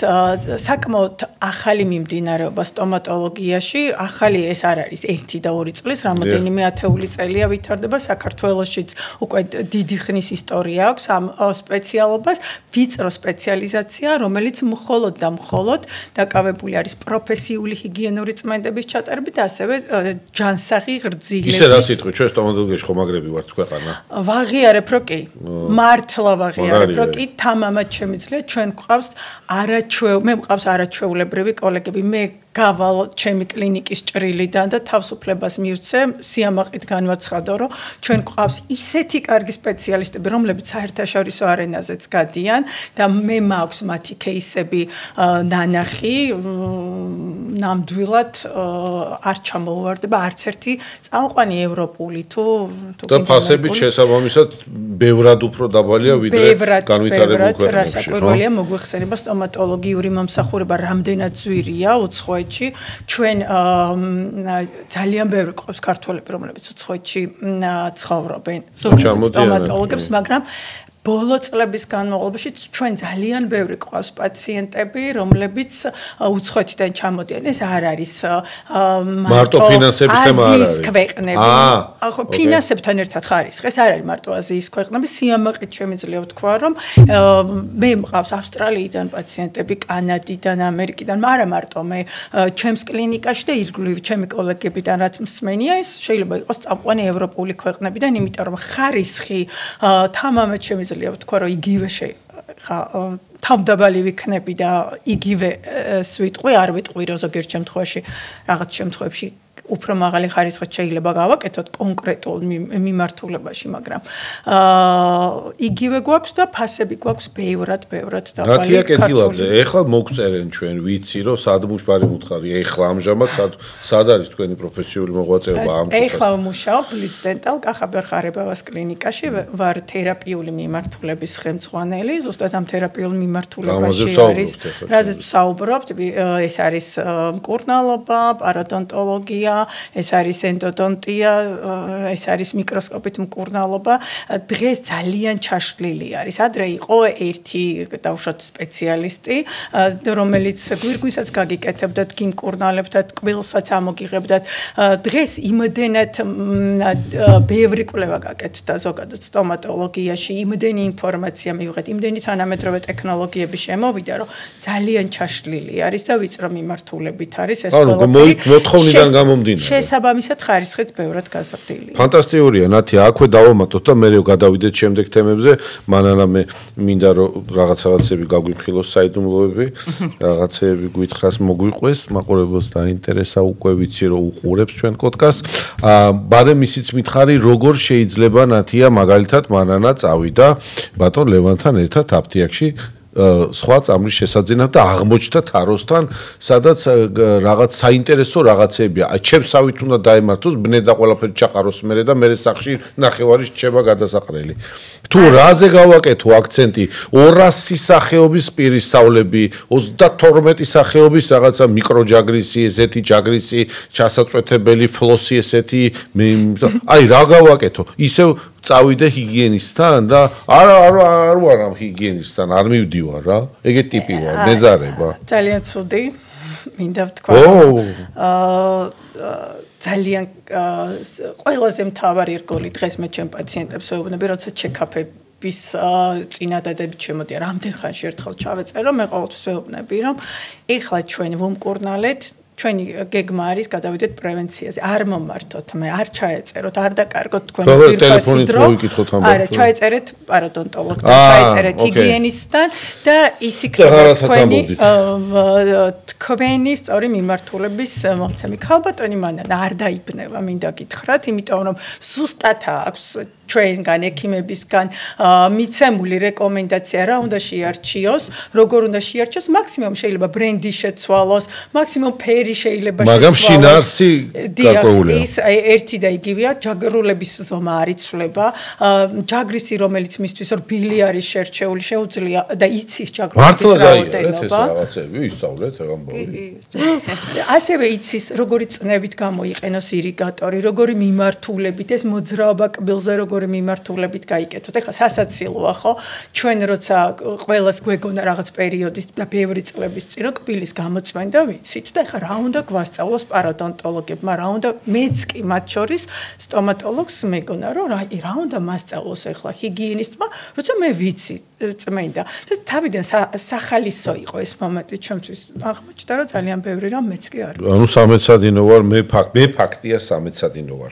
საკმაოდ ახალი მიმდინარეობა სტომატოლოგიაში. ახალი ეს არ არის 1 და 2 წლის, რამოდენიმე ათეული წელია ვითარდება საქართველოშიც უკვე დიდი ხნის ისტორია აქვს ამ სპეციალობას, ვიწრო სპეციალიზაცია, რომელიც მხოლოდ და მხოლოდ დაკავებული არის პროფესიული ჰიგიენური წმენდების ჩატარებით და ასევე ჯანსაღი ღრძილების. ისე რა სიტყვით, ჩვენ სტომატოლოგიაში ხომაგრები ვართ ქვეყანა. ვაღიარებ რო კი, მართლა ვაღიარებ რო კი, თამამად შემიძლია ჩვენ გვყავს მე მყავს არაჩვეულებრივი კოლეგები, მე გავალ ჩემი კლინიკის ჭრილიდან და თავისუფლებას მივცე სიამაყით განვაცხადო რომ ჩვენ გვყავს ისეთი კარგი სპეციალისტები რომლებიც საერთაშორისო არენაზეც გადიან და მე მაქვს მათი кейსები ნანახი ნამდვილად არ ჩამოვარდება არც ერთი წამყვანი ევროპული თუ და ფასებით შესაბამისად ბევრად უფრო დაბალია ვიდრე განვითარებულ ქვეყნებში. რასაკვირველია მოგვეხსენება სტომატოლოგიური მომსახურება რამდენად ძვირია უცხოეთში. ჩვენ ძალიან ბევრი ყავს ქართველები რომლებიც უცხოეთში ცხოვრობენ სტომატოლოგებს, მაგრამ ბოლო წლების განმავლობაში ჩვენ ძალიან ბევრი ყავს პაციენტები, რომლებიც უცხოეთიდან ჩამოდიან. ეს არ არის მარტო ფინანსების თემა არ არის. ქვეყნები. ხო, ფინანსებთან ერთად ხარისხი. ეს არ არის მარტო აზიის ქვეყნები, სიამაყით შემიძლია ვთქვა, რომ მე მყავს ავსტრალიიდან პაციენტები, კანადიდან, ამერიკიდან, მაგრამ მარტო მე ჩემს კლინიკაში და ირგვლივ ჩემი კოლეგებიდან რაც მსმენია, ეს შეიძლება იყოს წამყვანი ევროპული ქვეყნებიდან, იმიტომ რომ ხარისხი თამამად შემიძლია ვთქვა რომ იგივე თავდაბალი ვიქნები და იგივე ვიტყვი, არ ვიტყვი რომ ზოგიერთ შემთხვევაში რაღაც შემთხვევებში უფრო მაღალი ხარისხით შეიძლება გავაკეთოთ კონკრეტულ მიმართულებაში, მაგრამ იგივე გვაქვს და ფასები გვაქვს ბევრად დაბალი. ნათია კეთილაძე, ეხლა მოგწერენ ჩვენ, ვიცი რომ სად მუშბარი მუთხარია, ეხლა ამჟამად სად არის თქვენი პროფესიული მოღვაწეობა ამ წუთას? ეხლა ვმუშაობ ბლისდენტალ კახაბერ ხარებავას კლინიკაში, ვარ თერაპიული მიმართულების ხელმძღვანელი, ზუსტად ამ თერაპიულ მიმართულებაში არის, რაზეც ვსაუბრობთ, ეს არის მკურნალობა, პაროდონტოლოგია, ეს არის ენდოდონტია, ეს არის მიკროსკოპით მკურნალობა. დღეს ძალიან ჩაშლილი არის. ადრე იყო ერთი დაუშვათ სპეციალისტი, რომელიც გვირგვინსაც გაგიკეთებდათ, გიმკურნალებდათ, კბილსაც ამოგიღებდათ. დღეს იმდენად ბევრი კვლევა გაკეთდა ზოგადად სტომატოლოგიაში, იმდენი ინფორმაცია მივიღეთ, იმდენი თანამედროვე ტექნოლოგიები შემოვიდა, რომ ძალიან ჩაშლილი არის და ვიწრო მიმართულებით არის ეს ყველაფერი. მოთხოვნიდან გამომდინარე. შესაბამისად ხარისხით ბევრად გაზრდილია. ფანტასტიკურია, ნათი, აქვე დავამატოთ და მე გადავიდეთ შემდეგ თემებზე, მანანა მე მინდა რომ რაღაცები გაგვიფხილოს საიდუმლოები, რაღაცეები გითხრას მოგვიყვეს, მაყურებელს დაინტერესა უკვე ვიცი რომ უყურებს ჩვენ პოდკასტს. ბარემ ისიც მითხარი, როგორ შეიძლება ნათია მაგალითად მანანა წავიდა ბატონ ლევანთან ერთად აფთიაქში სხვა წამლის შესაძენად და აღმოჩნდა თაროსთან, სადაც რაღაც საინტერესო რაღაცებია. ჩემსავით უნდა დაემართოს, ბნე და ყველაფერი ჩაყაროს მერე და მერე სახში ნახევარი რჩება გადასაყრელი. თუ რაზე გავაკეთო აქცენტი 200 სახეობის პირისავლები, 32 სახეობის რაღაცა მიკროჯაგრისი, ესეთი ჯაგრისი, ჩასაწვეთებელი ფლოსი ესეთი, აი რა გავაკეთო? ისევ წავიდე ჰიგიენისტთან და არა ჰიგიენისტთან არ მივდივარ რა. ეგეთი ტიპი ვარ, მეზარება. ძალიან ცუდი. მინდა ვთქვა. ძალიან ყველაზე მთავარი რგოლი დღეს მე ჩემ პაციენტებს ვეუბნები, როცა ჩეკაპების წინადადებით შემოდიან, რამდენ ხანში ერთხელ ჩავეწერო, მე ყოველთვის ვეუბნები, რომ ეხლა ჩვენ ვუმკურნალეთ ჩვენი გეგმა არის გადავიდეთ პრევენციაზე. არ მომართოთ, მე არ ჩაეწეროთ, არ დაკარგოთ თქვენი ძირფასი დრო. არა, ჩაეწერეთ პაროდონტოლოგთან, ჩაეწერეთ ჰიგიენისტთან და ის იქნება თქვენი სწორი მიმართულების მომცემი. ქალბატონი მანანა არ დაიბნება, მინდა გითხრათ, იმიტომ რომ ზუსტად აქვს ჩვენგან ექიმებისგან მიცემული რეკომენდაცია რა უნდა შეარჩიოს, როგორ უნდა შეარჩიოს, მაქსიმუმ შეიძლება ბრენდი შეცვალოს, მაქსიმუმ ფერი შეიძლება შეცვალოს. მაგრამ შინაარსი გარკვეულია. ის ერთი და იგივეა, ჯაგრულების ზომა არ იცვლება, ჯაგრისი რომელიც მისთვის რბილი არის შერჩეული, შეუძლია და იცის ჯაგრულების რაოდენობა. რაღაცები ისწავლეთ ამბავი. ასევე იცის როგორი წნევით გამოიყენოს ირიგატორი, როგორი მიმართულებით ეს მოძრაობა კბილზე როგორი მიმართულებით გაიკეთოთ. ეხლა სასაცილოა ხო? ჩვენ როცა ყველას გვეგონა რაღაც პერიოდის და ბევრი წლების წინ რო კბილის გამოწვენდა ვიცით და ეხლა რა უნდა გვასწავლოს პაროდონტოლოგებმა, რა უნდა მეც კი მათ შორის სტომატოლოგს მეგონა რომ რა უნდა მასწავლოს ეხლა ჰიგიენისტმა, როცა მე ვიცი წმენდა. და თავიდან სახალისო იყო ეს მომენტი ჩემთვის. აღმოჩნდა რომ ძალიან ბევრი რამ მეც კი არ ვიცი. ანუ სამეცადინო ვარ, მე ფაქტია სამეცადინო ვარ.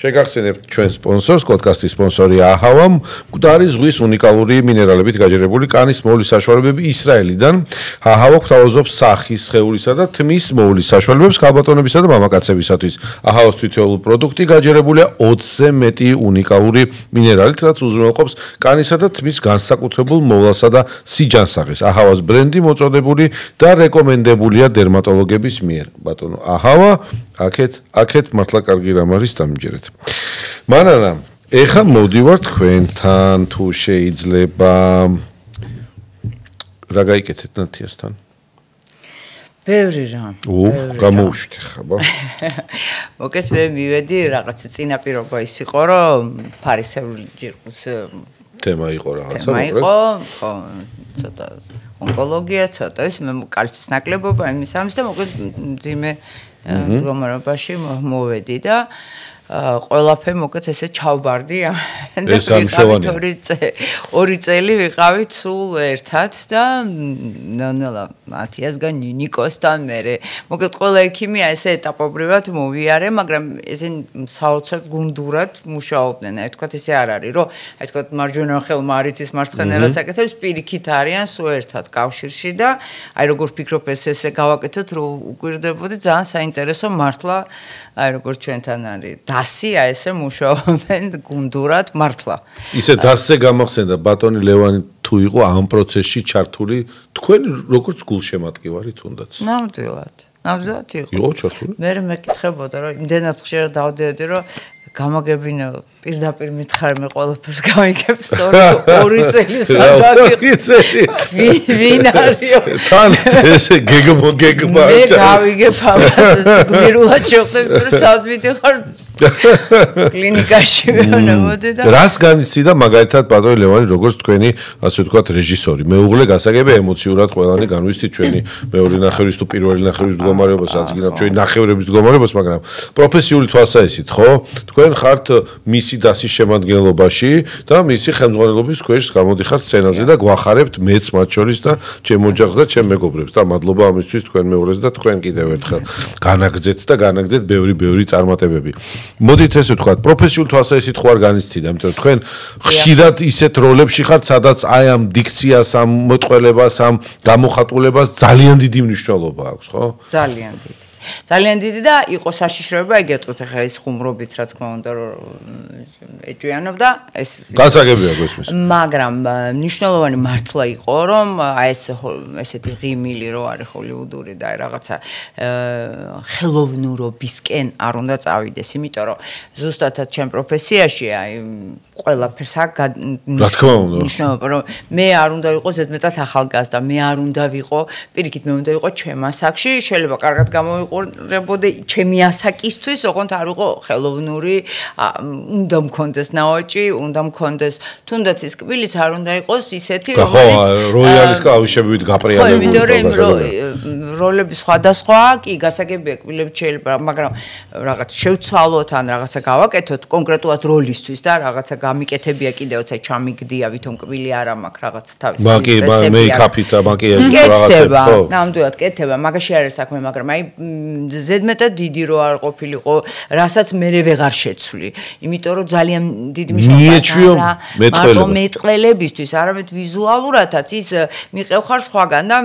შეგახსენებთ ჩვენ სპონსორს, პოდკასტის სპონსორი აჰავა, მკვდარი ზღვის უნიკალური მინერალებით გაჯერებული კანის მოვლის საშუალებები ისრაელიდან. აჰავა გვთავაზობს სახის, სხეულისა და თმის მოვლის საშუალებებს ქალბატონებისა და მამაკაცებისათვის. აჰავას თითოეული პროდუქტი გაჯერებულია 20-ზე მეტი უნიკალური მინერალით, რაც უზრუნველყოფს კანისა და თმის განსაკუთრებულ მოვლასა და სიჯანსაღეს. აჰავას ბრენდი მოწოდებული და რეკომენდებულია დერმატოლოგების მიერ. ბატონო, აჰავა, აქეთ მართლა კარგი რამ არის დამიჯერეთ. მანანა, ეხლა მოვდივარ თქვენთან, თუ შეიძლება რა გაიკეთეთ ნათიასთან? ბევრი რამ. გამოუშვით ხაბა. მოკეთ მე მივედი რაღაცა წინაპირობა ის იყო, რომ ფარისებრული ჯირკვის თემა იყო რაღაცა. თემა იყო, ხო, ცოტა ონკოლოგია, ცოტა ის მე კალცის ნაკლებობა, იმის ამის და მოკეთ მძიმე მდგომარეობაში მოვედი და ყველაფერი მოკეთ ესე ჩავბარდი და ორი წელი ვიყავით სულ ერთად და ნანა მათიასგან ნიკოსთან მერე მოკეთ ყველა ექიმია ესე ეტაპობრივად მოვიარე, მაგრამ ესე საოცრად გუნდურად მუშაობდნენ. აი თქვათ ესე არ არის, რომ აი თქვათ მარჯვენა ხელმა არ იცის მარცხენელას აკეთებს, პირიქით არიან სულ ერთად კავშირში და აი როგორ ფიქრობ ესე გავაკეთოთ, რომ უკვირდებოდი ძალიან საინტერესო მართლა აი როგორ ჩვენთან არის დასია ესე მუშაობენ გუნდურად მართლა. ისე დასზე გამახსენდა ბატონი ლევანი თუ იყო ამ პროცესში ჩართული, თქვენ როგორც გულშემატკივარი თუნდაც. ნამდვილად იყო. იყო ჩართული? მე მეკითხებოდა რომ იმდენად ხშირად დავდიოდი რომ გამაგებინო პირდაპირ მითხარ მე ყველაფერს გავიგებ სწორედ 2 წელი სადღაც ვინ არისო თან ესე გეგმა მე გავიგებ ამას გმირულად შევხვდები რომ სად მიდიხარ კლინიკაში ვეუბნებოდი და რას განიცდიდა მაგალითად ბატონი ლევანი როგორც თქვენი ასე ვთქვათ რეჟისორი მეუღლე გასაგებია ემოციურად ყველანი განვიცდით ჩვენი მეორე ნახევრის თუ პირველი ნახევრის მდგომარეობას აწიგინავთ ჩვენი ნახევრების მდგომარეობას მაგრამ პროფესიული თვალსაჩინო ხო თქვენ ხართ მისი დასის შემადგენლობაში და მისი ხელმძღვანელობის ქვეშ გამოდიხართ სცენაზე და გვახარებთ მეც მათ შორის და ჩემ ოჯახს და ჩემ მეგობრებს და მადლობა ამისთვის თქვენ მეუღლეს და თქვენ კიდევ ერთხელ განაგრძეთ ბევრი წარმატებები მოდით ესე ვთქვათ პროფესიული თვალსაჩინო ხო არ განიცდიდა იმიტომ რომ თქვენ ხშირად ისეთ როლებში ხართ სადაც აი ამ დიქციას ამ მეტყველებას ამ გამოხატულებას ძალიან დიდი მნიშვნელობა აქვს ხო ძალიან დიდი და იყო საშიშროება ეგეთოთ ახლა ეს ხუმრობით რა თქმა უნდა რომ ეჭვიანობდა ეს გასაგებია გესმის მაგრამ მნიშვნელოვანი მართლა იყო რომ აი ეს ესეთი ღიმილი რო არის ჰოლივუდური და აი რაღაცა ხელოვნურობისკენ არ უნდა წავიდეს იმიტომ რომ ზუსტადად ჩემ პროფესიაში აი ყველაფერს რა თქმა უნდა მნიშვნელობა რომ მე არ უნდა ვიყო ზედმეტად ახალგაზრდა მე არ უნდა ვიყო პირიქით მე უნდა ვიყო ჩემ ასაკში შეიძლება კარგად გამოვიყურებოდე ჩემი ასაკისთვის ოღონდ არ ვიყო ხელოვნური უნდა მქონდეს ნაოჭი უნდა მქონდეს თუნდაც ის კბილიც არ უნდა იყოს ისეთი რომელიც როიალის კავიშებით გაპრიალებული როლები სხვადასხვა კი გასაგებია კბილები შეიძლება მაგრამ რაღაც შევცვალოთ ან რაღაცა გავაკეთოთ კონკრეტულად როლისთვის და რაღაცა გამიკეთებია კიდევაც აი ჩამიგდია ვითომ კბილი არ მაქვს რაღაც თავის წესები მეიქაპით და მაკიაჟით რაღაცა ხო ნამდვილად კეთება მაგაში არ არის საქმე მაგრამ აი ზედმეტად დიდი რო არ ყოფილიყო რასაც მე ვეღარ შეცვლი იმიტომ რომ ძალიან დიდი მნიშვნელობა მარტო მეტყველებისთვის არამედ ვიზუალურადაც ის მიყევხარ სხვაგან და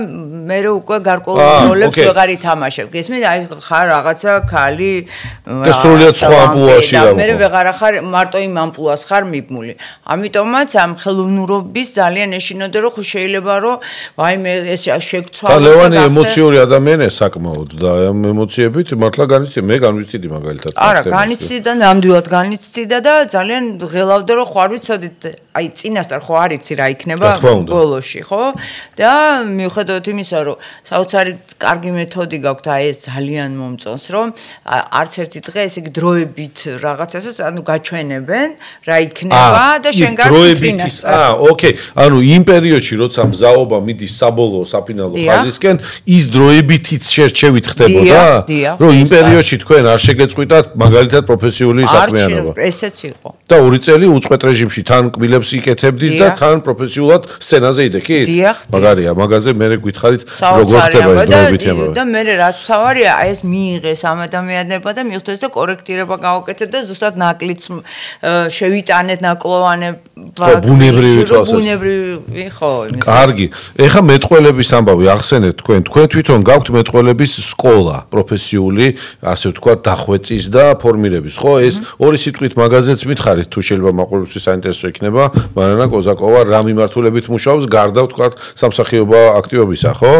მე უკვე გარკვეულ როლებს ვეღარ ითამაშებ გესმით აი ხარ რაღაცა ქალი და სრულიად სხვა ამპლუაში და მე ვეღარ ხარ მარტო იმ ამპლუას ხარ მიბმული ამიტომაც ამ ხელოვნურობის ძალიან ეშინოდე რომ შეიძლება რომ აი მე ეს შეგცვალო და ლევანი ემოციური ადამიანია საკმაოდ და ამ ემოციებით მართლა განიცდიდა მე განვიცდიდი მაგალითად არა განიცდიდა ნამდვილად განიცდიდა და ძალიან ღელავდა რომ ხო არ ვიცოდით აი წინასწარ ხო არ იცი რა იქნება ბოლოში ხო და მიუხედავად იმისა რომ საოცარი კარგი მეთოდი გაქვთ აი ეს ძალიან მომწონს რომ არც ერთი დღე ესე იგი დროებით რაღაცასაც ანუ გაჩვენებენ რა იქნება და შენ დროებითის ოკეი ანუ იმ პერიოდში როცა მზაობა მიდის საბოლოო საფინალო ფაზისკენ ის დროებითიც შერჩევით ხდებოდა რომ იმ პერიოდში თქვენ არ შეგეწყვიტათ მაგალითად პროფესიული საქმიანობა ესეც იყო და 2 წელი უწყვეტ რეჟიმში თან კბილებს იკეთებდით და თან პროფესიულად სცენაზე იდექით მაგარია მაგაზე მე გითხარით როგორ ხდება ეს დროებითი ამბავი და მე რაც თავარია აი ეს მიიღეს ამ ადამიანებმა და მიხვდეს და კორექტირება გავაკეთეთ და ზუსტად ნაკლიც შევიტანეთ ნაკლოვანება ბუნებრივი ხო კარგი ეხა მეტყველების ამბავი ახსენეთ თქვენ თვითონ გაქვთ მეტყველების სკოლა პროფესიული ასე ვთქვათ დახვეწის და ფორმირების ხო ეს ორი სიტყვით მაგაზეც მითხარით თუ შეიძლება მაყურებელს საინტერესო იქნება მარანა კოზაკოვა რა მიმართულებით მუშაობს გარდა ვთქვათ სამსახიობო აქტივობისა ხო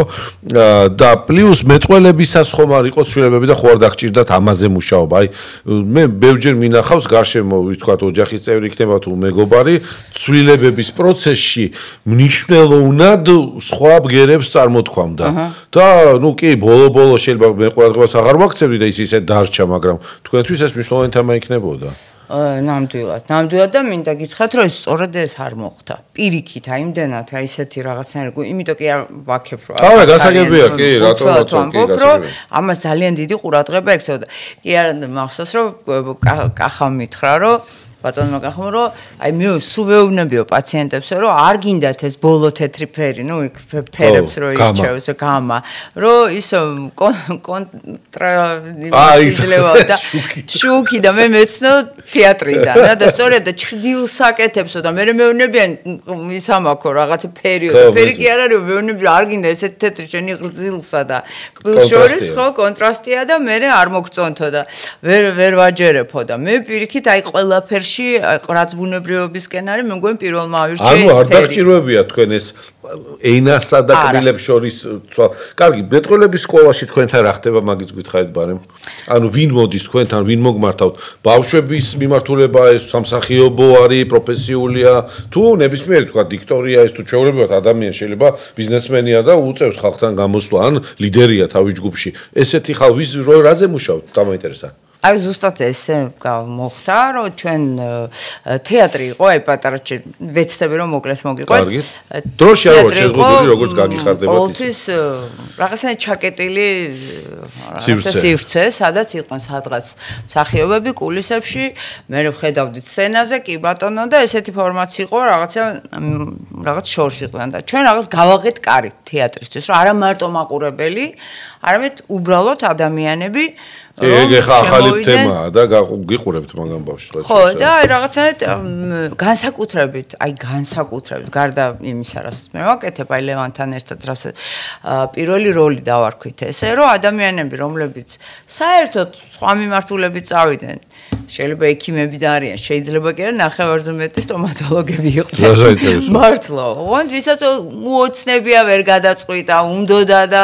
და პლუს მეტყველებისას ხომ არ იყო ცვლილებები და ხო არ დაგჭირდათ ამაზე მუშაობა აი მე ბევრჯერ მინახავს გარშემო ვთქვათ ოჯახის წევრი იქნება თუ მეგობარი ცვლილებების პროცესში მნიშვნელოვნად სხვა ბგერებს წარმოთქვამდა და ნუ კი ბოლო შეიძლება მე ყურადღებას აღარ ვაქცევდი და ის ისე დარჩა მაგრამ თქვენთვის ეს მნიშვნელოვანი თემა იქნებოდა ნამდვილად და მინდა გითხრათ რომ ეს სწორედ ეს არ მოხდა პირიქით აი იმდენად აი ესეთი რაღაცნაირი იმიტომ კი არ ვაქებ რომ არა გასაგებია კი რატომ კი გასაგებია ამას ძალიან დიდი ყურადღება ექცეოდა კი არა მახსოვს რომ კახა მითხრა რომ ბატონმა გახმო რომ აი მე სულ ვეუბნებიო პაციენტებს რომ არ გინდათ ეს ბოლო თეთრი ფერი ნუ იქ ფერებს რო ისჩევს გამა რომ ის კონტრაიზლევა და შუქი და მე მეცნო თეატრიდან და სწორედ და ჩრდილს აკეთებსო და მე მეუბნებიან ის ამაქო რაღაცა ფერი კი არ არის მეუბნები არ გინდა ესეთ თეთრი შენი ღრზილსა და კბილს შორის ხო კონტრასტია და მე არ მოგწონთო და ვერ ვაჯერებო და მე პირიქით აი ყველაფერში რაც ბუნებრივობისკენ არის, მე მგონი პირველმა ავირჩიე ეს ფერი. ანუ არ დაგჭიროებია თქვენ ეს ენასა და კბილებს შორის კარგი, მეტყველების სკოლაში თქვენთან რა ხდება მაგის გითხარით ბარემ? ანუ ვინ მოდის თქვენთან, ვინ მოგმართავთ? ბავშვების მიმართულება ეს სამსახიობო არის, პროფესიულია, თუ ნებისმიერი თქვა დიქტორია ეს თუ ჩვეულებრივად ადამიანი შეიძლება ბიზნესმენია და უწევს ხალხთან გამოსვლა ან ლიდერია თავის ჯგუფში. ესეთი ხალხი რაზე მუშაობთ? დამაინტერესა. აი ზუსტად ესე მოხდა, რომ ჩვენ თეატრი იყო, აი პატარა ვეცდები რომ მოკლეს მოგიყვეთ. დროში არ ვარ შეზღუდული როგორც გაგიხარდებათ ის. რაღაცა ჩაკეტილი სივრცე, სადაც იყვნენ სადღაც მსახიობები კულისებში, მე ვხედავდი სცენაზე, კი ბატონო და ესეთი ფორმაცი იყო, რაღაც შორს იყვნენ და ჩვენ რაღაც გავაღეთ კარი თეატრისთვის, რომ არა მარტო მაყურებელი, არამედ უბრალოდ ადამიანები ეგ ხა ახალი თემაა და გიყურებთ მაგამ ბავშვს. ხო, და აი რაღაცნაირად განსაკუთრებით, გარდა იმისა, რასაც მე ვაკეთებ, აი ლევანთან ერთად რასაც პირველი როლი დავარქვით ესე, რომ ადამიანები, რომლებიც საერთოდ სხვა მიმართულებით წავიდნენ, შეიძლება ექიმები და არიან, შეიძლება კი არა ნახევარზე მეტი სტომატოლოგები იყვნენ. მართლა, ოღონდ ვისაც უოცნებია ვერ გადაწყვიტა, უნდოდა და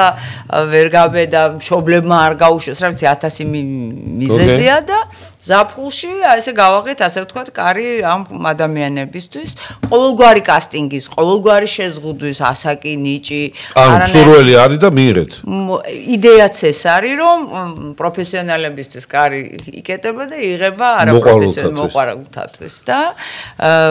ვერ გაბედა, მშობლებმა არ გაუშვეს, რა ვიცი 1000 მიზეზია და ზაფხულში ესე გავაღეთ ასე ვთქვათ კარი ამ ადამიანებისთვის ყოველგვარი კასტინგის, ყოველგვარი შეზღუდვის, ასაკი, ნიჭი, სურველი არის და მიიღეთ. იდეაც ეს არის, რომ პროფესიონალებისთვის კარი იკეტება და იღება არაპროფესიონალთათვის და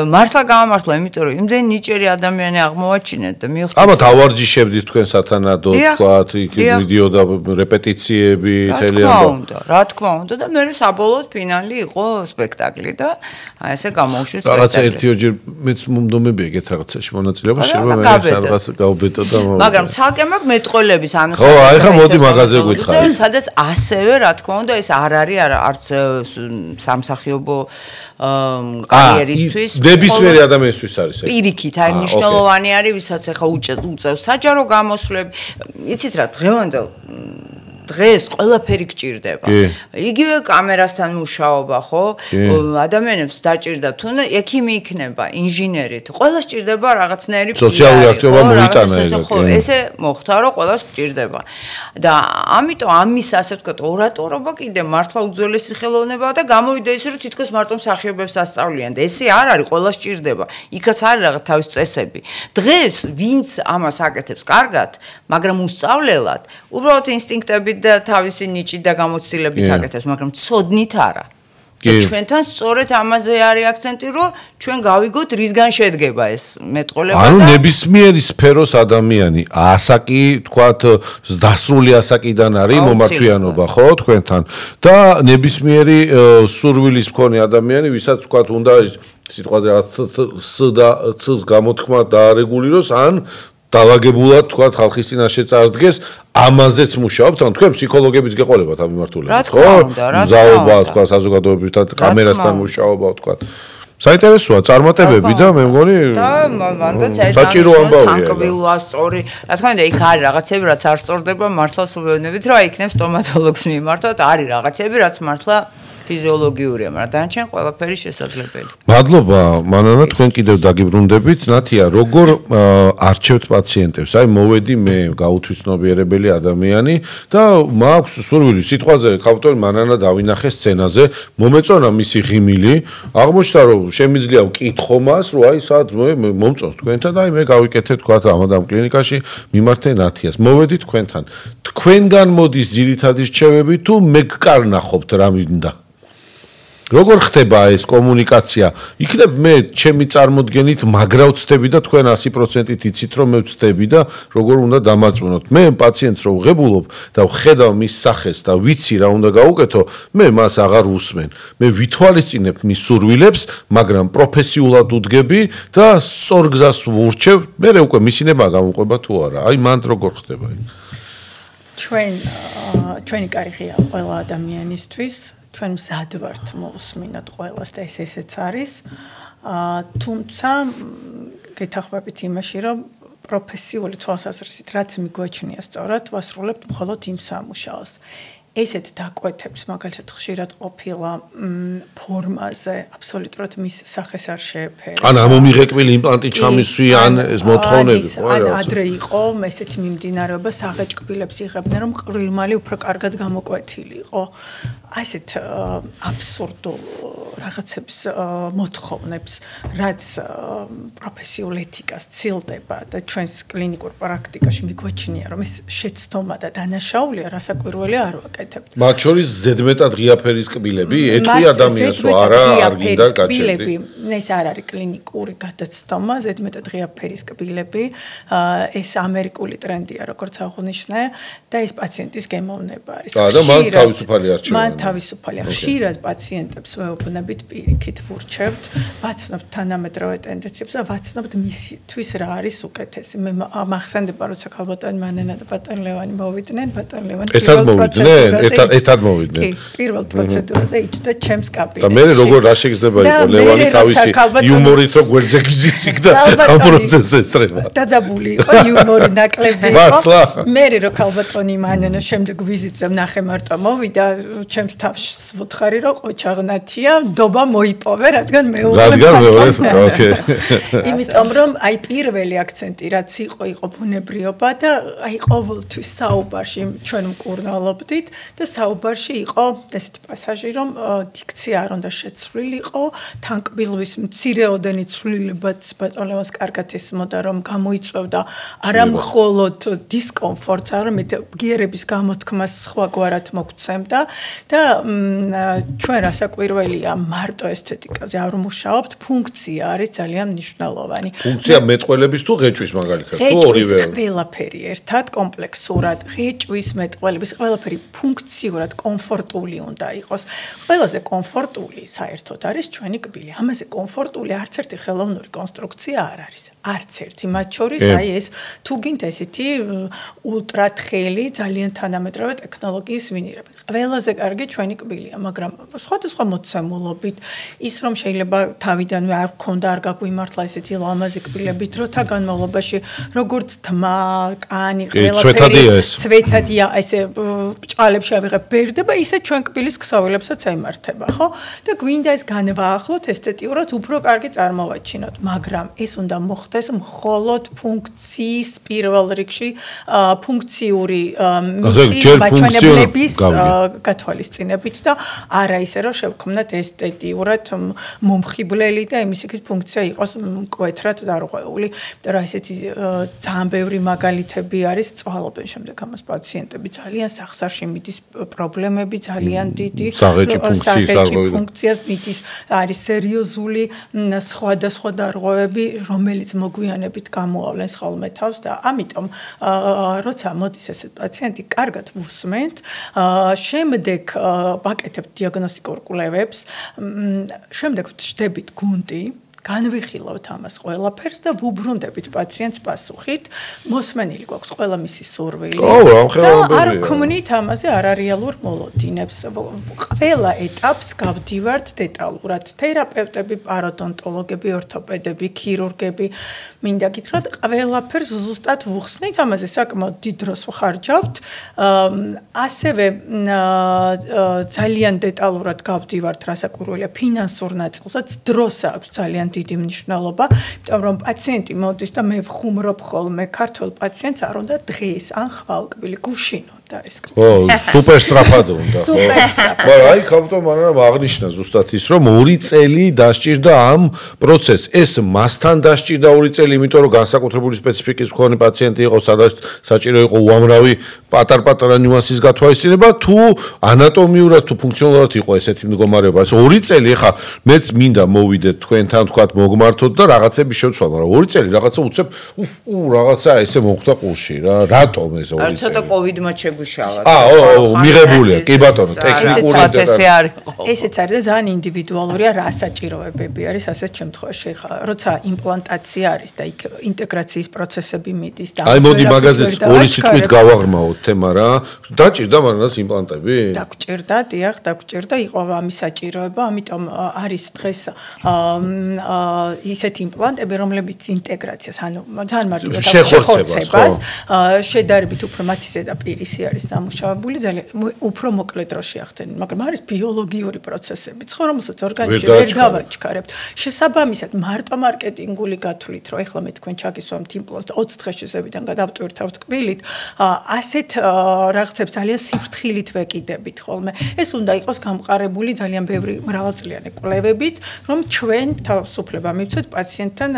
მართლა გამართლა, იმიტომ რომ იმდენი ნიჭიერი ადამიანი აღმოვაჩინეთ და მივხვდით. ამათ ავარჯიშებდით თქვენ სათანადო, ვთქვათ, იქ მიდიოდა რეპეტიციები, მთელი ამბავი. რა თქმა უნდა და მე საბოლოოდ ფინალი იყო სპექტაკლი და აი ესე გამოუშვეს სპექტაკლი. რაღაცა ერთიოჯერ მეც მომდომებია ეგეთ რაღაცაში მონაწილეობა, შეიძლება მე რაღაც გავბედო და მაგრამ ცალკე მაქვს მეტყოლების ანუ ხო, აი ხა მოდი მაგაზე გითხარი. სადაც ასევე რა თქმა უნდა ეს არ არის არც სამსახიობო კარიერისთვის ნებისმიერი ადამიანისთვის არის ეს. პირიქით, აი მნიშვნელოვანი არის, ვისაც ახლა უწევს საჯარო გამოსვლები. იცით რა, დღეს ყველაფერი გჭირდება. იგივე კამერასთან მუშაობა, ხო? ადამიანებს დაჭირდა თუნდაც ექიმი იქნება, ინჟინერი, ყველას ჭირდება რაღაცნაირი სოციალური აქტივობა მოიტანა ეგ. ესე მოხდა, რომ ყველას გჭირდება. და ამიტომ ამის ასე ვთქვათ, ორატორობა კიდე მართლა უძველესი ხელოვნებაა და გამოვიდა ისე, რომ თითქოს მარტო მსახიობებს ასწავლიან და ესე არ არის, ყველას ჭირდება. იქაც არის რაღაც თავის წესები. დღეს ვინც ამას აკეთებს კარგად, მაგრამ უსწავლელად, უბრალოდ ინსტინქტები და თავისი ნიჭი და გამოცდილებით აკეთებს, მაგრამ ცოდნით არა. ჩვენთან სწორედ ამაზე არის აქცენტი, რომ ჩვენ გავიგოთ რისგან შედგება ეს მეტყოლება და ანუ ნებისმიერი სფეროს ადამიანი, ასაკი, თქვათ, დასრული ასაკიდან არის მომართვიანობა, ხო, თქვენთან და ნებისმიერი სურვილის მქონე ადამიანი, ვისაც თქვათ, უნდა სიტყვაზე რაღაც ც გამოთქმა დაარეგულიროს, ან დაალაგებულად თქვათ ხალხის წინაშე წარსდგეს, ამაზეც მუშაობთ, ან თქვენ ფსიქოლოგებიც გეყოლებათ ამ მიმართულებით, ხო? მზაობა, თქვათ, საზოგადოებებთან, კამერასთან მუშაობა, თქვათ. საინტერესოა წარმატებები და მე მგონი საჭირო ამბავია. თანკბილვა სწორი. რა თქმა უნდა, იქ არის რაღაცები, რაც არ სწორდება, მართლა სულვევნებით, რომ იქნებ სტომატოლოგს მიმართოთ, არის რაღაცები, რაც მართლა ფიზიოლოგიურია, მაგრამ დანარჩენ ყველაფერი შესაძლებელი. მადლობა, მანანა, თქვენ კიდევ დაგიბრუნდებით. ნათია, როგორ არჩევთ პაციენტებს? აი, მოვედი მე გაუთვისნობიერებელი ადამიანი და მაქვს სურვილი სიტყვაზე კავტორი მანანა დავინახე სცენაზე, მომეწონა მისი ღიმილი, აღმოჩნდა რომ შემიძლია ვკითხო მას, რომ აი სად მომწონს თქვენთან და აი მე გავიკეთე თქვა ამ კლინიკაში მიმართე ნათიას. მოვედი თქვენთან. თქვენგან მოდის ძირითადი რჩევები თუ მე გკარნახობთ რა მინდა? როგორ ხდება ეს კომუნიკაცია? იქნებ მე ჩემი წარმოდგენით მაგრა ვწდები და თქვენ 100%-ით იცით რომ მე ვწდები და როგორ უნდა დამარწმუნოთ. მე პაციენტს რო ვღებულობ და ვხედავ მის სახეს და ვიცი რა უნდა გაუკეთო, მე მას აღარ უსმენ. მე ვითვალისწინებ მის სურვილებს, მაგრამ პროფესიულად ვუდგები და სწორ გზას ვურჩევ, მე უკვე მისინება გამოყვება თუ არა. აი მანდ როგორ ხდება ეს? ჩვენი კარიერა ყველა ადამიანისთვის ჩვენ მზად ვართ მოვსმინოთ ყველას და ესეც არის. თუმცა გეთახმებით იმაში, რომ პროფესიული თვალსაზრისით რაც მიგვაჩნია სწორად, ვასრულებთ მხოლოდ იმ სამუშაოს. ესეთ დაკვეთებს მაგალითად ხშირად ყოფილა ფორმაზე, აბსოლუტურად მის სახეს არ შეეფერა. ან ამომიღეკმილი იმპლანტი ჩამისვი, ან ეს მოთხოვნები ხო არა? ადრე იყო ესეთი მიმდინარეობა, საღეჭკბილებს იღებდნენ, რომ ყრილმალი უფრო კარგად გამოკვეთილი იყო. აი ესეთ აბსურდულ რაღაცებს მოთხოვნებს, რაც პროფესიულ ეთიკას ცილდება და ჩვენს კლინიკურ პრაქტიკაში მიგვაჩნია, რომ ეს შეცდომა და დანაშაულია, რასაკვირველი არ ვაკეთებ. ვუკეთებთ. მათ შორის ზედმეტად ღია ფერის კბილები, ეთქვი ადამიანს, რომ არა, არ გინდა გაჩერდი. ეს არ არის კლინიკური გადაცდომა, ზედმეტად ღია ფერის კბილები, ეს ამერიკული ტრენდია, როგორც აღნიშნე, და ეს პაციენტის გემოვნება არის. და მან თავისუფალი არჩევანი. მან თავისუფალია. ხშირად პაციენტებს ვეუბნებით პირიქით ვურჩევთ, ვაცნობთ თანამედროვე ტენდენციებს და ვაცნობთ მისთვის რა არის უკეთესი. მე მახსენდება, როცა ქალბატონი მანენა და ბატონი ლევანი მოვიდნენ, ბატონი ლევანი ერთად მოვიდნენ. პირველ პროცედურაზე იჯდა ჩემს კაბინეტში. და მე როგორ რა შეგრძნება იყო ლევანი თავისი იუმორით რო გვერდზე გიზის იქ და ამ პროცესს ესწრება. დაძაბული იყო იუმორი ნაკლები იყო. მე რო ქალბატონი მანენა შემდეგ ვიზიტზე ვნახე მარტო მოვიდა ჩემს თავს ვუთხარი რომ ყოჩაღნათია დობა მოიპოვე რადგან ოკეი. იმიტომ რომ აი პირველი აქცენტი რაც იყო ბუნებრიობა და აი ყოველთვის საუბარში ჩვენ მკურნალობდით და საუბარში იყო ესეთი პასაჟი რომ დიქცია არ უნდა შეცვლილიყო თანკბილვის მცირეოდენი ცვლილებაც ბატონლევანს კარგად ესმოდა რომ გამოიწვევდა არა მხოლოდ დისკომფორტს არამედ ბგიერების გამოთქმას სხვაგვარად მოგცემდა და ჩვენ რასაკვირველია მარტო ესთეტიკაზე არ ვმუშაობთ ფუნქცია არის ძალიან მნიშვნელოვანი ფუნქცია მეტყველების თუ ღეჭვის მაგალითად თუ ორივე ყველაფერი ერთად კომპლექსურად ღეჭვის მეტყველების ყველაფერი ფუნქციურად კომფორტული უნდა იყოს ყველაზე კომფორტული საერთოდ არის ჩვენი კბილი ამაზე კომფორტული არც ერთი ხელოვნური კონსტრუქცია არ არის არც ერთი მათ შორის აი ეს თუ გინდა ესეთი ულტრა თხელი ძალიან თანამედროვე ტექნოლოგიის ვინირები ყველაზე კარგი ჩვენი კბილია მაგრამ სხვადასხვა მოცემულობით ის რომ შეიძლება თავიდანვე არ გქონდა არ გაგვიმართლა ესეთი ლამაზი კბილები დროთა განმავლობაში როგორც თმა კანი ყველაფერი ცვეთადია ესე ბჭყალებში ავიღებ ბერდება ისე ჩვენ კბილის ქსოვილებსაც ემართება ხო და გვინდა ეს განვაახლოთ ესთეტიურად უფრო კარგი წარმოვაჩინოთ მაგრამ ეს უნდა მოხდეს მხოლოდ ფუნქციის პირველ რიგში ფუნქციური მისი მაჩვენებლების გათვალისწინებით და არა ისე რომ შევქმნათ ესთეტიურად მომხიბვლელი და იმის იქით ფუნქცია იყოს მკვეთრად დარღვეული. იმიტომ რომ ესეთი ძალიან ბევრი მაგალითები არის წვალობენ შემდეგ ამას პაციენტები ძალიან სახსარში მიდის პრობლემები ძალიან დიდი საღეჭი ფუნქციას მიდის არის სერიოზული სხვადასხვა დარღვევები რომელიც მოგვიანებით გამოავლენს ხოლმე თავს და ამიტომ როცა მოდის ეს პაციენტი კარგად ვუსმენთ შემდეგ ვაკეთებთ დიაგნოსტიკურ კვლევებს შემდეგ ვჩდებით გუნდი განვიხილავთ ამას ყველაფერს და ვუბრუნდებით პაციენტს პასუხით მოსმენილი გვაქვს ყველა მისი სურვილი და არ ვქმნით ამაზე არარეალურ მოლოდინებს ყველა ეტაპს გავდივართ დეტალურად თერაპევტები პაროდონტოლოგები ორთოპედები ქირურგები მინდა გითხრათ ყველაფერს ზუსტად ვუხსნით ამაზე საკმაოდ დიდ დროს ვხარჯავთ ასევე ძალიან დეტალურად გავდივართ რასაკვირველია ფინანსურ ნაწილსაც დროს აქვს ძალიან დიდი მნიშვნელობა, იმიტომ რომ პაციენტი მოდის და მე ვხუმრობ ხოლმე ქართულ პაციენტს არ უნდა დღეს ან ხვალკბილი გუშინო და ეს. ო, სუპერ სწრაფად უნდა. მაგრამ აი ქალბატონ მანამ აღნიშნა ზუსტად ის რომ 2 წელი დასჭირდა ამ პროცესს. ეს მასთან დასჭირდა 2 წელი, იმიტომ რომ განსაკუთრებული სპეციფიკის მქონე პაციენტი იყო, სადაც საჭირო იყო უამრავი პატარ-პატარა ნიუანსის გათვალისწინება, თუ ანატომიურად თუ ფუნქციონალურად იყო ესეთი მდგომარეობა. ეს 2 წელი ხა მეც მინდა მოვიდეთ თქვენთან თქვათ მოგმართოთ და რაღაცები შევცვალ, მაგრამ 2 წელი რაღაცა უცებ რაღაცა ესე მოხდა ყურში რა. რატომ ეს 2 წელი? ცოტა კოვიდმა შეგვიშალა. მიღებულია, კი ბატონო, ტექნიკური ეს არის. ესეც არის და ძალიან ინდივიდუალურია რა საჭიროებები არის ასეთ შემთხვევაში. ხა როცა იმპლანტაცია არის და იქ ინტეგრაციის პროცესები მიდის და აი მოდი მაგაზეც ორი სიტყვით გავაღრმაოთ თემა რა. დაჭირდა მარანას იმპლანტები? დაგვჭირდა, დიახ, დაგვჭირდა, იყო ამის საჭიროება, ამიტომ არის დღეს ისეთი იმპლანტები, რომლებიც ინტეგრაციას, ანუ ძალიან მარტივად შეხორცებას, შედარებით უფრო მათი ზედაპირისი არის დამუშავებული, ძალიან უფრო მოკლე დროში ახდენენ, მაგრამ არის ბიოლოგიური პროცესები, რომელსაც ორგანიზმში ვერ დავაჩქარებთ. შესაბამისად, მარტო მარკეტინგული გათვლით, რომ ეხლა მე თქვენ ჩაგისვამთ იმპლანტს და 20 დღეში ზევიდან გადავტვირთავთ კბილით, ასეთ რაღაცებს ძალიან სიფრთხილით ვეკიდებით ხოლმე. ეს უნდა იყოს გამყარებული ძალიან ბევრი მრავალწლიანი კვლევებით, რომ ჩვენ თავისუფლება მივცეთ პაციენტთან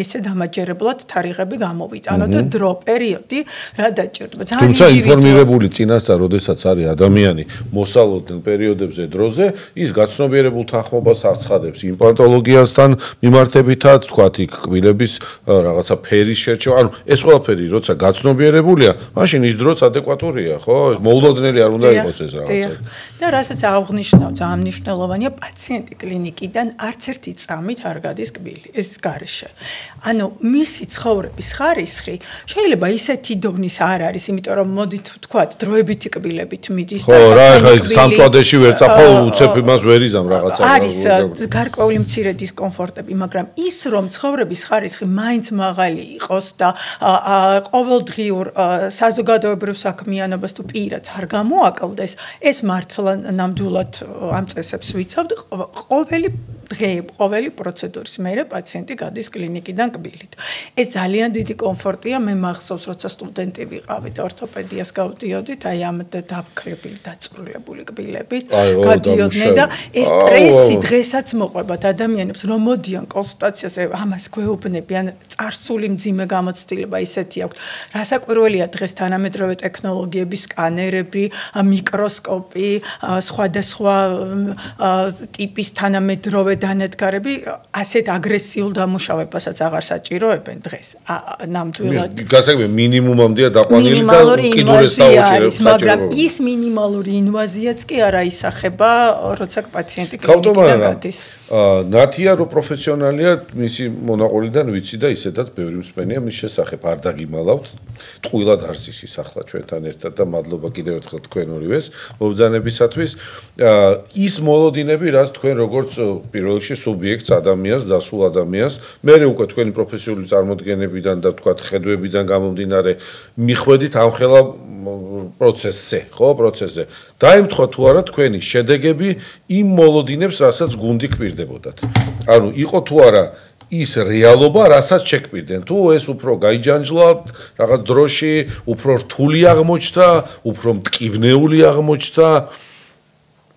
ესე დამაჯერებლად თარიღები გამოვიტანოთ და დრო პერიოდი რა დაჭირდება. თუმცა ინფორმირებული წინასწარ, როდესაც არის ადამიანი მოსალოდნელ პერიოდებზე დროზე, ის გაცნობიერებულ თანხმობას აცხადებს იმპლანტოლოგიასთან მიმართებითაც, თქვათ იქ კბილების რაღაცა ფერის შერჩევა, ანუ ეს ყველაფერი როცა გაცნობიერებულია, მაშინ ის დროც ადეკვატურია, ხო? მოულოდნელი არ უნდა იყოს ეს რაღაცა. და რასაც აღნიშნავ, ძალიან მნიშვნელოვანია, პაციენტი კლინიკიდან არც ერთი წამით არ გადის კბილი, ეს გარეშე. ანუ მისი ცხოვრების ხარისხი შეიძლება ისეთი დონის არ არის, იმიტომ რომ მოდით ვთქვათ, დროებითი კბილებით მიდის და ხო, რა, სამწვადეში ვერ წახო, უცებ იმას ვერ იზამ რაღაცა. არის გარკვეული მცირე დისკომფორტები, მაგრამ ის რომ ცხოვრების ხარისხი მაინც მაღალი იყოს და ყოველდღიურ საზოგადოებრივ საქმიანობას თუ პირადაც არ გამოაკლდეს, ეს მართლა ნამდვილად ამ წესებს ვიცავთ, ყოველი პროცედურის მერე პაციენტი გადის კლინიკიდან კბილით. ეს ძალიან დიდი კომფორტია, მე მახსოვს, როცა სტუდენტი ვიყავი და ორთოპედიას გავდიოდით, აი ამ დაფქრებული, დაწვრილებული კბილებით, გადიოდნენ და ეს სტრესი დღესაც მოყვებათ ადამიანებს, რომ მოდიან კონსულტაციაზე, ამას გვეუბნებიან, წარსული მძიმე გამოცდილება ისეთი აქვს. რასაკვირველია დღეს თანამედროვე ტექნოლოგიები, სკანერები, მიკროსკოპი, სხვადასხვა ტიპის თანამედროვე დანადგარები ასეთ აგრესიულ დამუშავებასაც აღარ საჭიროებენ დღეს. ნამდვილად. გასაგები მინიმუმამდეა დაყვანილი და კიდურეს არის, მაგრამ ის მინიმალური ინვაზიაც კი არ აისახება, როცა პაციენტი კლინიკიდან გადის. ნათია რო პროფესიონალია, მისი მონაყოლიდან ვიცი და ისედაც ბევრი მსმენია მის შესახებ არ დაგიმალავთ. ტყუილად არს ის ახლა ჩვენთან ერთად და მადლობა კიდევ ერთხელ თქვენ ორივეს მობრძანებისათვის. ის მოლოდინები, რაც თქვენ როგორც პირველ რიგში სუბიექტს, ადამიანს, დასულ ადამიანს, მე უკვე თქვენი პროფესიული წარმოდგენებიდან და თქვათ ხედვებიდან გამომდინარე მიხვედით ამხელა პროცესზე, ხო, პროცესზე. დაემთხვა თუ არა თქვენი შედეგები იმ მოლოდინებს, რასაც გუნდი კვირდებოდათ. ანუ იყო თუ არა ის რეალობა, რასაც შეკვირდნენ. თუ ეს უფრო გაიჯანჯლა რაღაც დროში, უფრო რთული აღმოჩნდა, უფრო მტკივნეული აღმოჩნდა,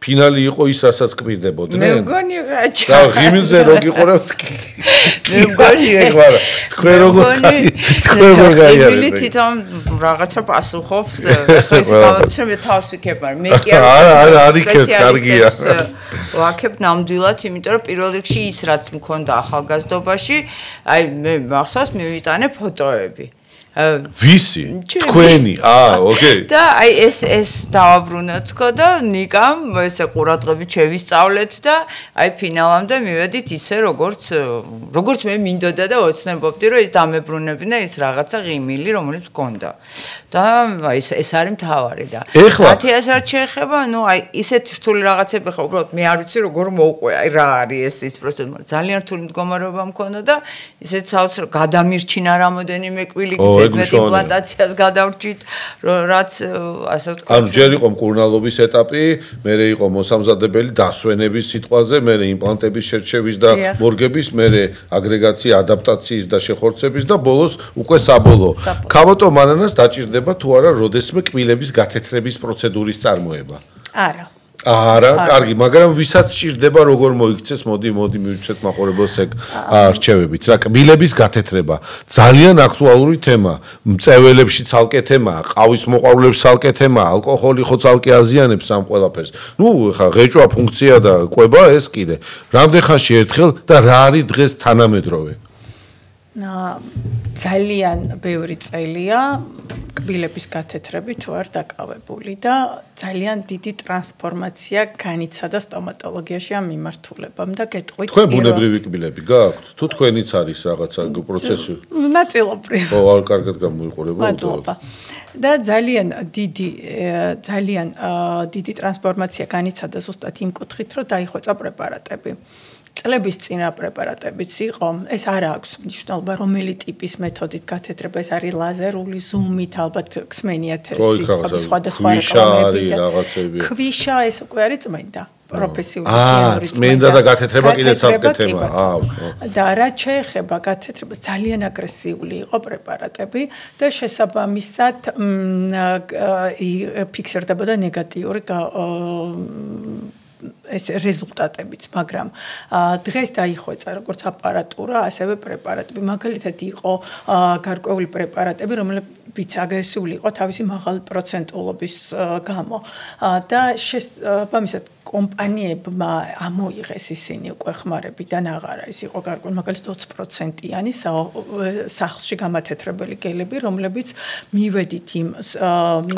ფინალი იყო ის, რასაც კვირდებოდნენ. მე მგონი რაჭა. და ღიმილზე რო გიყურებთ. მე მგონი ეგ თქვენ როგორ გაიარეთ. ღიმილი თვითონ რაღაცა პასუხობს, ეხლა ის გავაცნობ თავს ვიქებ, მაგრამ მე კი არ იქეთ, კარგია. ვაქებ ნამდვილად, იმიტომ რომ პირველ რიგში ის რაც მქონდა ახალგაზრდობაში, აი მე მახსოვს მივიტანე ფოტოები. ვისი? თქვენი. ოკეი. და აი ეს დავაბრუნოთ თქო და ნიკამ ესე ყურადღებით შევისწავლეთ და აი ფინალამდე მივედით ისე როგორც მე მინდოდა და ოცნებობდი რომ ის დამებრუნებინა ის რაღაცა ღიმილი რომელიც მქონდა. და ეს არის მთავარი და მათი ეს რაც შეეხება, ну აი ისეთ რთული რაღაცები ხა უბრალოდ მე არ ვიცი როგორ მოვყვე, აი რა არის ეს პროცესი, ძალიან რთული მდგომარეობა მქონდა და ისეთ საოცრად გადამირჩინა რამოდენიმე კვილი ზედმეტ იმპლანტაციას გადავრჩით, რაც ასე ვთქვათ. ანუ ჯერ იყო მკურნალობის ეტაპი, მერე იყო მოსამზადებელი დასვენების სიტყვაზე, მერე იმპლანტების შერჩევის და მორგების, მერე აგრეგაცია, ადაპტაციის და შეხორცების და ბოლოს უკვე საბოლოო. ქავოტო მანანას დაჭირდება თუ არა როდესმე კბილების გათეთრების პროცედურის წარმოება? არა, კარგი, მაგრამ ვისაც სჭირდება როგორ მოიქცეს, მოდი მივიცეთ მაყურებელს ეგ არჩევებით. რა კბილების გათეთრება ძალიან აქტუალური თემა, მწეველებში ცალკე თემაა, ყავის მოყვარულებში ცალკე თემაა, ალკოჰოლი ხო ცალკე აზიანებს ამ ყველაფერს. ნუ ხა ღეჭვა ფუნქცია და ყვება ეს კიდე. რამდენ ხანში ერთხელ და რა არის დღეს თანამედროვე? ძალიან ბევრი წელია კბილების გათეთრებით ვარ დაკავებული და ძალიან დიდი ტრანსფორმაცია განიცადა სტომატოლოგიაში ამ მიმართულებამ და გეტყვით თქვენ ბუნებრივი კბილები გაქვთ? თუ თქვენიც არის რაღაცა პროცესი? ნაწილობრივ. ხო, არ კარგად გამოიყურება. მადლობა. და ძალიან დიდი ტრანსფორმაცია განიცადა ზუსტად იმ კუთხით, რომ დაიხვეწა პრეპარატები. წლების წინა პრეპარატებიც იყო, ეს არ აქვს მნიშვნელობა, რომელი ტიპის მეთოდით გათეთრება, ეს არის ლაზერული, ზუმით, ალბათ გსმენიათ ეს სიტყვები, სხვადასხვა რეკლამები და ქვიშა, ეს უკვე არის წმენდა. პროფესიული კინური წმენდა და გათეთრება კიდეც ცალკე თემა. და რაც შეეხება გათეთრებას, ძალიან აგრესიული იყო პრეპარატები და შესაბამისად ფიქსირდებოდა ნეგატიური ეს რეზულტატებიც, მაგრამ დღეს დაიხვეწა როგორც აპარატურა, ასევე პრეპარატები. მაგალითად იყო გარკვეული პრეპარატები, რომლებიც აგრესიული იყო თავისი მაღალი პროცენტულობის გამო და შესაბამისად კომპანიებმა ამოიღეს ისინი უკვე ხმარებიდან აღარ არის იყო გარკვეული მაგალითად 20%-იანი სახლში გამათეთრებელი გელები, რომლებიც მივედით იმ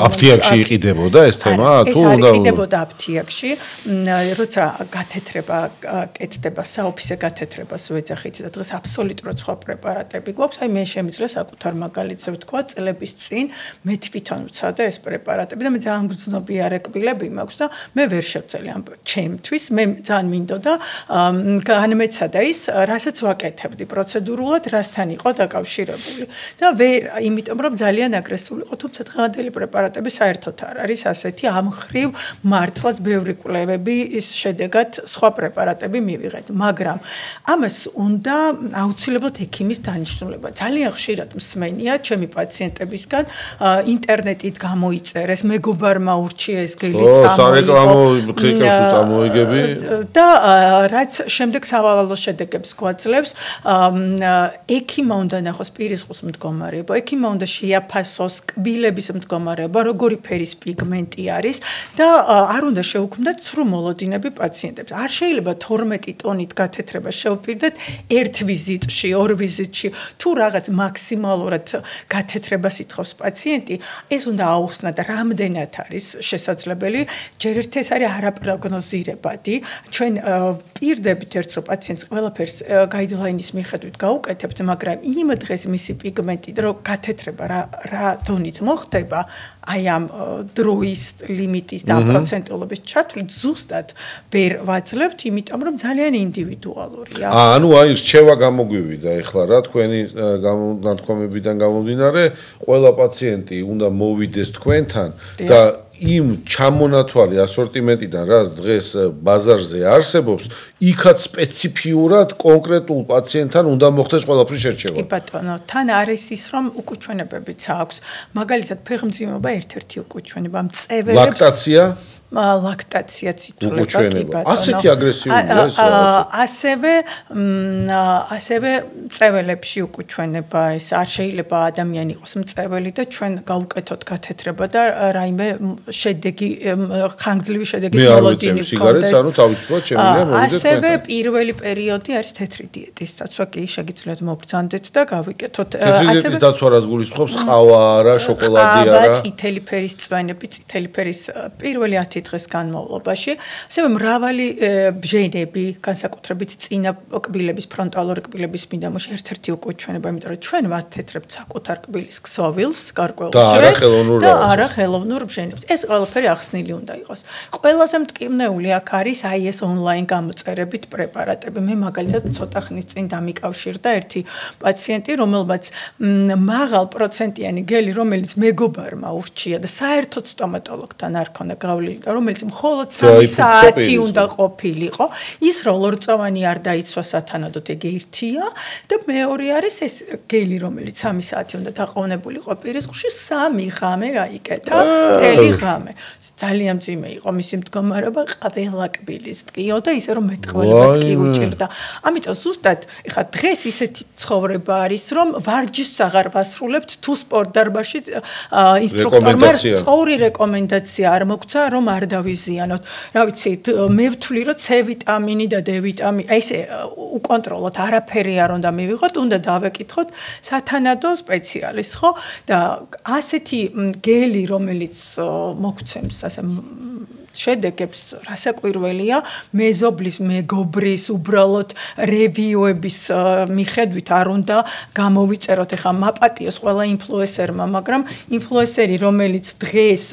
აფთიაქში იყიდებოდა ეს თემა თუ უნდა იყიდებოდა აფთიაქში, როცა გათეთრება კეთდება, საოფისე გათეთრებას ვეძახით და დღეს აბსოლუტურად სხვა პრეპარატები გვაქვს. აი მე შემიძლია საკუთარ მაგალითზე ვთქვა, წლების წინ მე თვითონ ვცადე ეს პრეპარატები და მე ძალიან გრძნობიარე კბილები მაქვს და მე ვერ შევწელი ჩემთვის მე ძალიან მინდოდა განმეცადა ის რასაც ვაკეთებდი პროცედურულად რასთან იყო დაკავშირებული და ვერ იმიტომ რომ ძალიან აგრესიული იყო თუმცა დღევანდელი პრეპარატები საერთოდ არ არის ასეთი ამ ხრივ მართლაც ბევრი კვლევები ის შედეგად სხვა პრეპარატები მივიღეთ მაგრამ ამას უნდა აუცილებლად ექიმის დანიშნულება ძალიან ხშირად მსმენია ჩემი პაციენტებისგან ინტერნეტით გამოიწერეს მეგობარმა ურჩიეს გელიც სამოიგო წამოიგები და რაც შემდეგ სავალალო შედეგებს გვაძლევს ექიმა უნდა ნახოს პირისყრის მდგომარეობა ექიმა უნდა შეაფასოს კბილების მდგომარეობა როგორი ფერის პიგმენტი არის და არ უნდა შეუქმნათ ცრუ მოლოდინები პაციენტებს არ შეიძლება 12 ტონით გათეთრება შევპირდეთ ერთ ვიზიტში ორ ვიზიტში თუ რაღაც მაქსიმალურად გათეთრებას ითხოვს პაციენტი ეს უნდა აუხსნათ რამდენად არის შესაძლებელი ჯერ ერთ ეს არის არაპროგნოზირებადი ჩვენ პირდებით ერთ რო პაციენტს ყველაფერს გაიდლაინის მიხედვით გაუკეთებთ მაგრამ იმ დღეს მისი პიგმენტი რო გათეთრება რა დონით მოხდება აი ამ დროის ლიმიტის და პროცენტულობის ჩათვლით ზუსტად ვერ ვაძლევთ იმიტომ რომ ძალიან ინდივიდუალურია ანუ აი რჩევა გამოგვივიდა ეხლა რა თქვენი განათქმებიდან გამომდინარე ყველა პაციენტი უნდა მოვიდეს თქვენთან და იმ ჩამონათვალი ასორტიმენტიდან რაც დღეს ბაზარზე არსებობს, იქაც სპეციფიურად კონკრეტულ პაციენტთან უნდა მოხდეს ყველაფრის შერჩევა. კი ბატონო, თან არის ის რომ უკუჩვენებებიც აქვს. მაგალითად, ფეხმძიმეობა ერთ-ერთი უკუჩვენება მწეველებს ლაქტაცია ლაქტაციაც ითვლება კი ბატონო. ასეთი აგრესიულია ეს ასევე მწეველებში უკუჩვენება ეს არ შეიძლება ადამიანი იყოს მწეველი და ჩვენ გავუკეთოთ გათეთრება და რაიმე შედეგი ხანგრძლივი შედეგის მოლოდინი სიგარეტს ანუ თავისუფლად შემიძლია მოვიდეთ ასევე პირველი პერიოდი არის თეთრი დიეტის დაცვა კი შეგიძლიათ მობრძანდეთ და გავიკეთოთ თეთრი დიეტის დაცვა რას გულისხმობს ყავა არა შოკოლადი არა წითელი ფერის წვენები წითელი ფერის პირველი 10 დღის განმავლობაში ასევე მრავალი ბჟენები განსაკუთრებით წინა კბილების ფრონტალური კბილების მიდამოში ერთ-ერთი უკუჩვენება იმიტომ რომ ჩვენ ვათეთრებთ საკუთარ კბილის ქსოვილს გარკვეულ შრეს და არა ხელოვნურ ბჟენებს ეს ყველაფერი ახსნილი უნდა იყოს ყველაზე მტკივნეული აქ არის აი ეს ონლაინ გამოწერებით პრეპარატები მე მაგალითად ცოტა ხნის წინ დამიკავშირდა ერთი პაციენტი რომელმაც მაღალ პროცენტიანი გელი რომელიც მეგობარმა ურჩია და საერთოდ სტომატოლოგთან არ ქონდა გავლილი რომელიც მხოლოდ 3 საათი უნდა ყოფილიყო ის რომ ლორწოვანი არ დაიცვა სათანადოდ ეგ ერთია და მეორე არის ეს გელი რომელიც 3 საათი უნდა დაყოვნებულიყო პირისყრში 3 ღამე გაიკეთა მთელი ღამე ძალიან მძიმე იყო მისი მდგომარეობა ყველა კბილის ტკიო და ისე რომ მეტყველებაც კი უჭირდა ამიტომ ზუსტად ეხა დღეს ისეთი ცხოვრება არის რომ ვარჯიშს აღარ ვასრულებთ თუ სპორტ დარბაზში ინსტრუქტორმა სწორი რეკომენდაცია არ მოგცა რომ არ დავიზიანოთ. რა ვიცი, მე ვთვლი რომ C ვიტამინი და D ვიტამინი, აი ესე უკონტროლოთ, არაფერი არ უნდა მივიღოთ, უნდა დავეკითხოთ სათანადო სპეციალისტს, ხო? და ასეთი გელი, რომელიც მოგცემს ასე შედეგებს რასაკვირველია მეზობლის მეგობრის უბრალოდ რევიუების მიხედვით არ უნდა გამოვიწეროთ ეხა მაპატიოს ყველა ინფლუენსერმა მაგრამ ინფლუენსერი რომელიც დღეს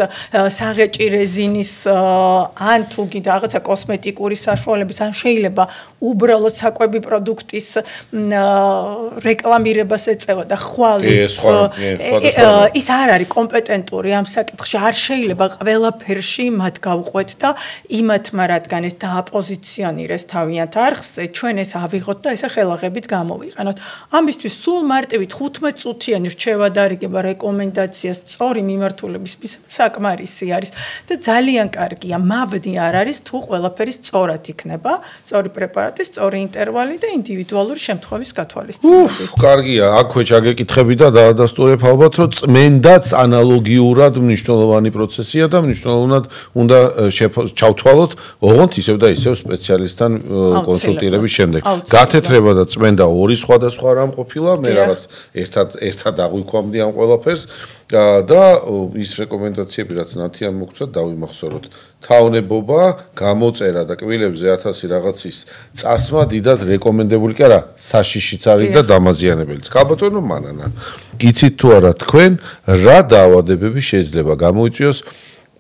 საღეჭი რეზინის ან თუ კიდე რაღაცა კოსმეტიკური საშუალების ან შეიძლება უბრალოდ საკვები პროდუქტის რეკლამირებას ეწევა და ხვალის ის არ არის კომპეტენტური ამ საკითხში არ შეიძლება ყველაფერში მათ გავუყუროთ მივიყვეთ და იმათმა რადგან ეს დააპოზიციონირეს თავიანთ არხზე, ჩვენ ეს ავიღოთ და ესე ხელაღებით გამოვიყენოთ. ამისთვის სულ მარტივი 15 წუთიანი რჩევა დარიგება რეკომენდაციას სწორი მიმართულების საკმარისი არის და ძალიან კარგია, მავდი არ არის თუ ყველაფერი სწორად იქნება, სწორი პრეპარატი, სწორი ინტერვალი და ინდივიდუალური შემთხვევის გათვალისწინებით. კარგია, აქვე ჩაგეკითხები და დაადასტურებ ალბათ, რომ წმენდაც ანალოგიურად მნიშვნელოვანი პროცესია და მნიშვნელოვნად უნდა ჩავთვალოთ, ოღონდ ისევ და ისევ სპეციალისტთან კონსულტირების შემდეგ. გათეთრება და წმენდა ორი სხვადასხვა რამ ყოფილა, მე რაღაც ერთად აღვიქვამდი ამ ყველაფერს და ის რეკომენდაციები რაც ნათიან მოგწევთ დავიმახსოვროთ. თავნებობა, გამოწერა და კბილებზე 1000 რაღაცის წასმა დიდად რეკომენდებული კი არა, საშიშიც არის და დამაზიანებელიც. ქალბატონო მანანა, იცით თუ არა თქვენ რა დაავადებები შეიძლება გამოიწვიოს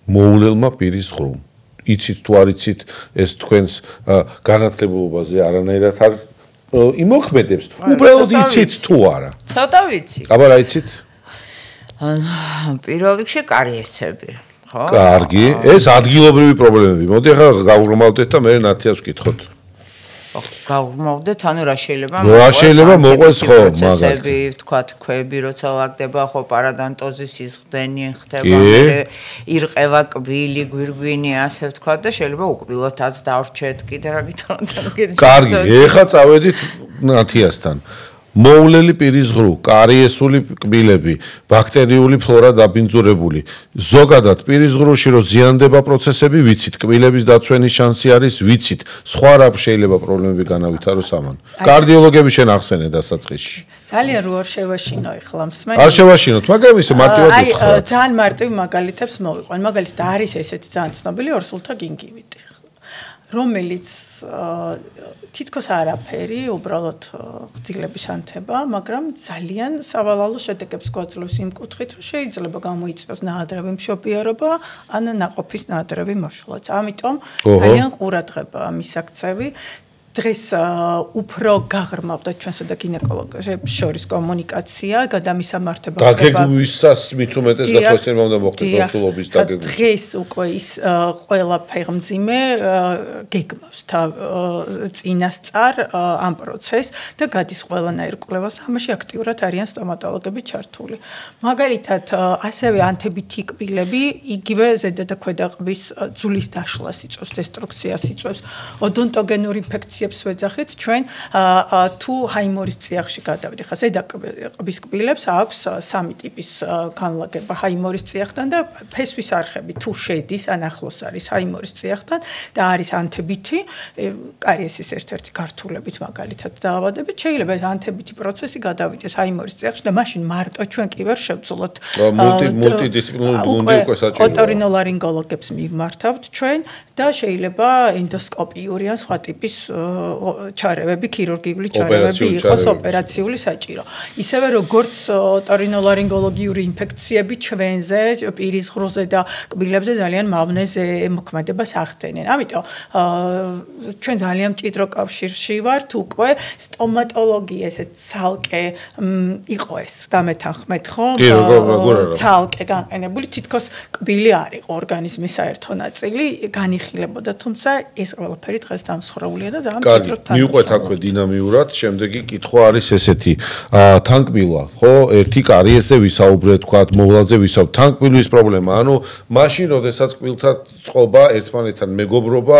მოულელმა პირის ღრუმ? იცით თუ არ იცით ეს თქვენს განათლებობაზე არანაირად არ იმოქმედებს? უბრალოდ იცით თუ არა? ცოტა ვიცი. აბა რა იცით? პირველ რიგში კარიესები. ხო? კარგი, ეს ადგილობრივი პრობლემები. მოდი ახლა გავღრმავდეთ და მე ნათიას ვკითხოთ. გავღრმავდეთ, ანუ რა შეიძლება მოყვეს ხო მაგალითად ვთქვათ, ქვები როცა ლაგდება, ხო პარადონტოზი სიზღდენი ხდება, ირყევა კბილი, გვირგვინი, ასე ვთქვათ და შეიძლება უკბილოთაც დავრჩეთ კიდე რა გითხრათ. კარგი, ეხლა წავედით ნათიასთან. მოულელი პირის ღრუ, კარიესული კბილები, ბაქტერიული ფლორა დაბინძურებული. ზოგადად პირის ღრუში რო ზიანდება პროცესები, ვიცით, კბილების დაცვენის შანსი არის, ვიცით. სხვა რა შეიძლება პრობლემები განავითაროს ამან. კარდიოლოგები შენ ახსენე დასაწყისში. ძალიან რო არ შევაშინო ეხლა მსმენელი. არ შევაშინოთ, მაგრამ ისე მარტივად ვიხარ. ძალიან მარტივ მაგალითებს მოვიყვან. მაგალითად არის ესეთი ძალიან ცნობილი ორსულთა გინგივიტი. რომელიც თითქოს არაფერი, უბრალოდ ღძილების ანთება, მაგრამ ძალიან სავალალო შედეგებს გვაძლევს იმ კუთხით, რომ შეიძლება გამოიწვიოს ნაადრევი მშობიარობა, ან ნაყოფის ნაადრევი მოშლაც. ამიტომ ძალიან ყურადღებაა მისაქცევი. დღეს უფრო გაღრმავდა ჩვენსა და გინეკოლოგებს შორის კომუნიკაცია, გადამისამართება ხდება. დაგეგმვისას მით უმეტეს დაფასება უნდა მოხდეს ორსულობის დაგეგმვის. დღეს უკვე ის ყველა ფეხმძიმე გეგმავს წინასწარ ამ პროცესს და გადის ყველანაირ კვლევას. ამაში აქტიურად არიან სტომატოლოგები ჩართული. მაგალითად, ასევე ანთებითი კბილები იგივე ზედა და ქვედა ყბის ძვლის დაშლას იწვევს, დესტრუქციას იწვევს, ოდონტოგენურ ინფექციას ვეძახით ჩვენ თუ ჰაიმორის წიაღში გადავიდეთ. ხა ზედა ყბის კბილებს აქვს სამი ტიპის განლაგება ჰაიმორის წიაღთან და ფესვის არხები თუ შედის ან ახლოს არის ჰაიმორის წიაღთან და არის ანთებითი, კარიესის ერთ-ერთი გართულებით მაგალითად დაავადებით, შეიძლება ეს ანთებითი პროცესი გადავიდეს ჰაიმორის წიაღში და მაშინ მარტო ჩვენ კი ვერ შევძლოთ. მულტიდისციპლინური გუნდი უკვე საჭიროა. ოტორინოლარინგოლოგებს მივმართავთ ჩვენ და შეიძლება ენდოსკოპიური ან სხვა ტიპის ჩარევები, ქირურგიული ჩარევები იყოს ოპერაციული საჭირო. ისევე როგორც ოტორინოლარინგოლოგიური ინფექციები ჩვენზე, პირის ღრუზე და კბილებზე ძალიან მავნეზე მოქმედებას ახდენენ. ამიტომ ჩვენ ძალიან მჭიდრო კავშირში ვართ უკვე სტომატოლოგია ესეც ცალკე იყო ეს დამეთანხმეთ ხო? ცალკე განყენებული თითქოს კბილი არ იყო ორგანიზმის საერთო ნაწილი, განიხილებოდა, თუმცა ეს ყველაფერი დღეს დამსხვრეულია და ძალიან მჭიდროდ თანხმობს. მივყვეთ აქვე დინამიურად, შემდეგი კითხვა არის ესეთი. თანკბილვა, ხო, ერთი კარიესზე ვისაუბრეთ, თქვათ, მოვლაზე ვისაუბრეთ. თანკბილვის პრობლემა, ანუ მაშინ, როდესაც კბილთან წყობა, ერთმანეთთან მეგობრობა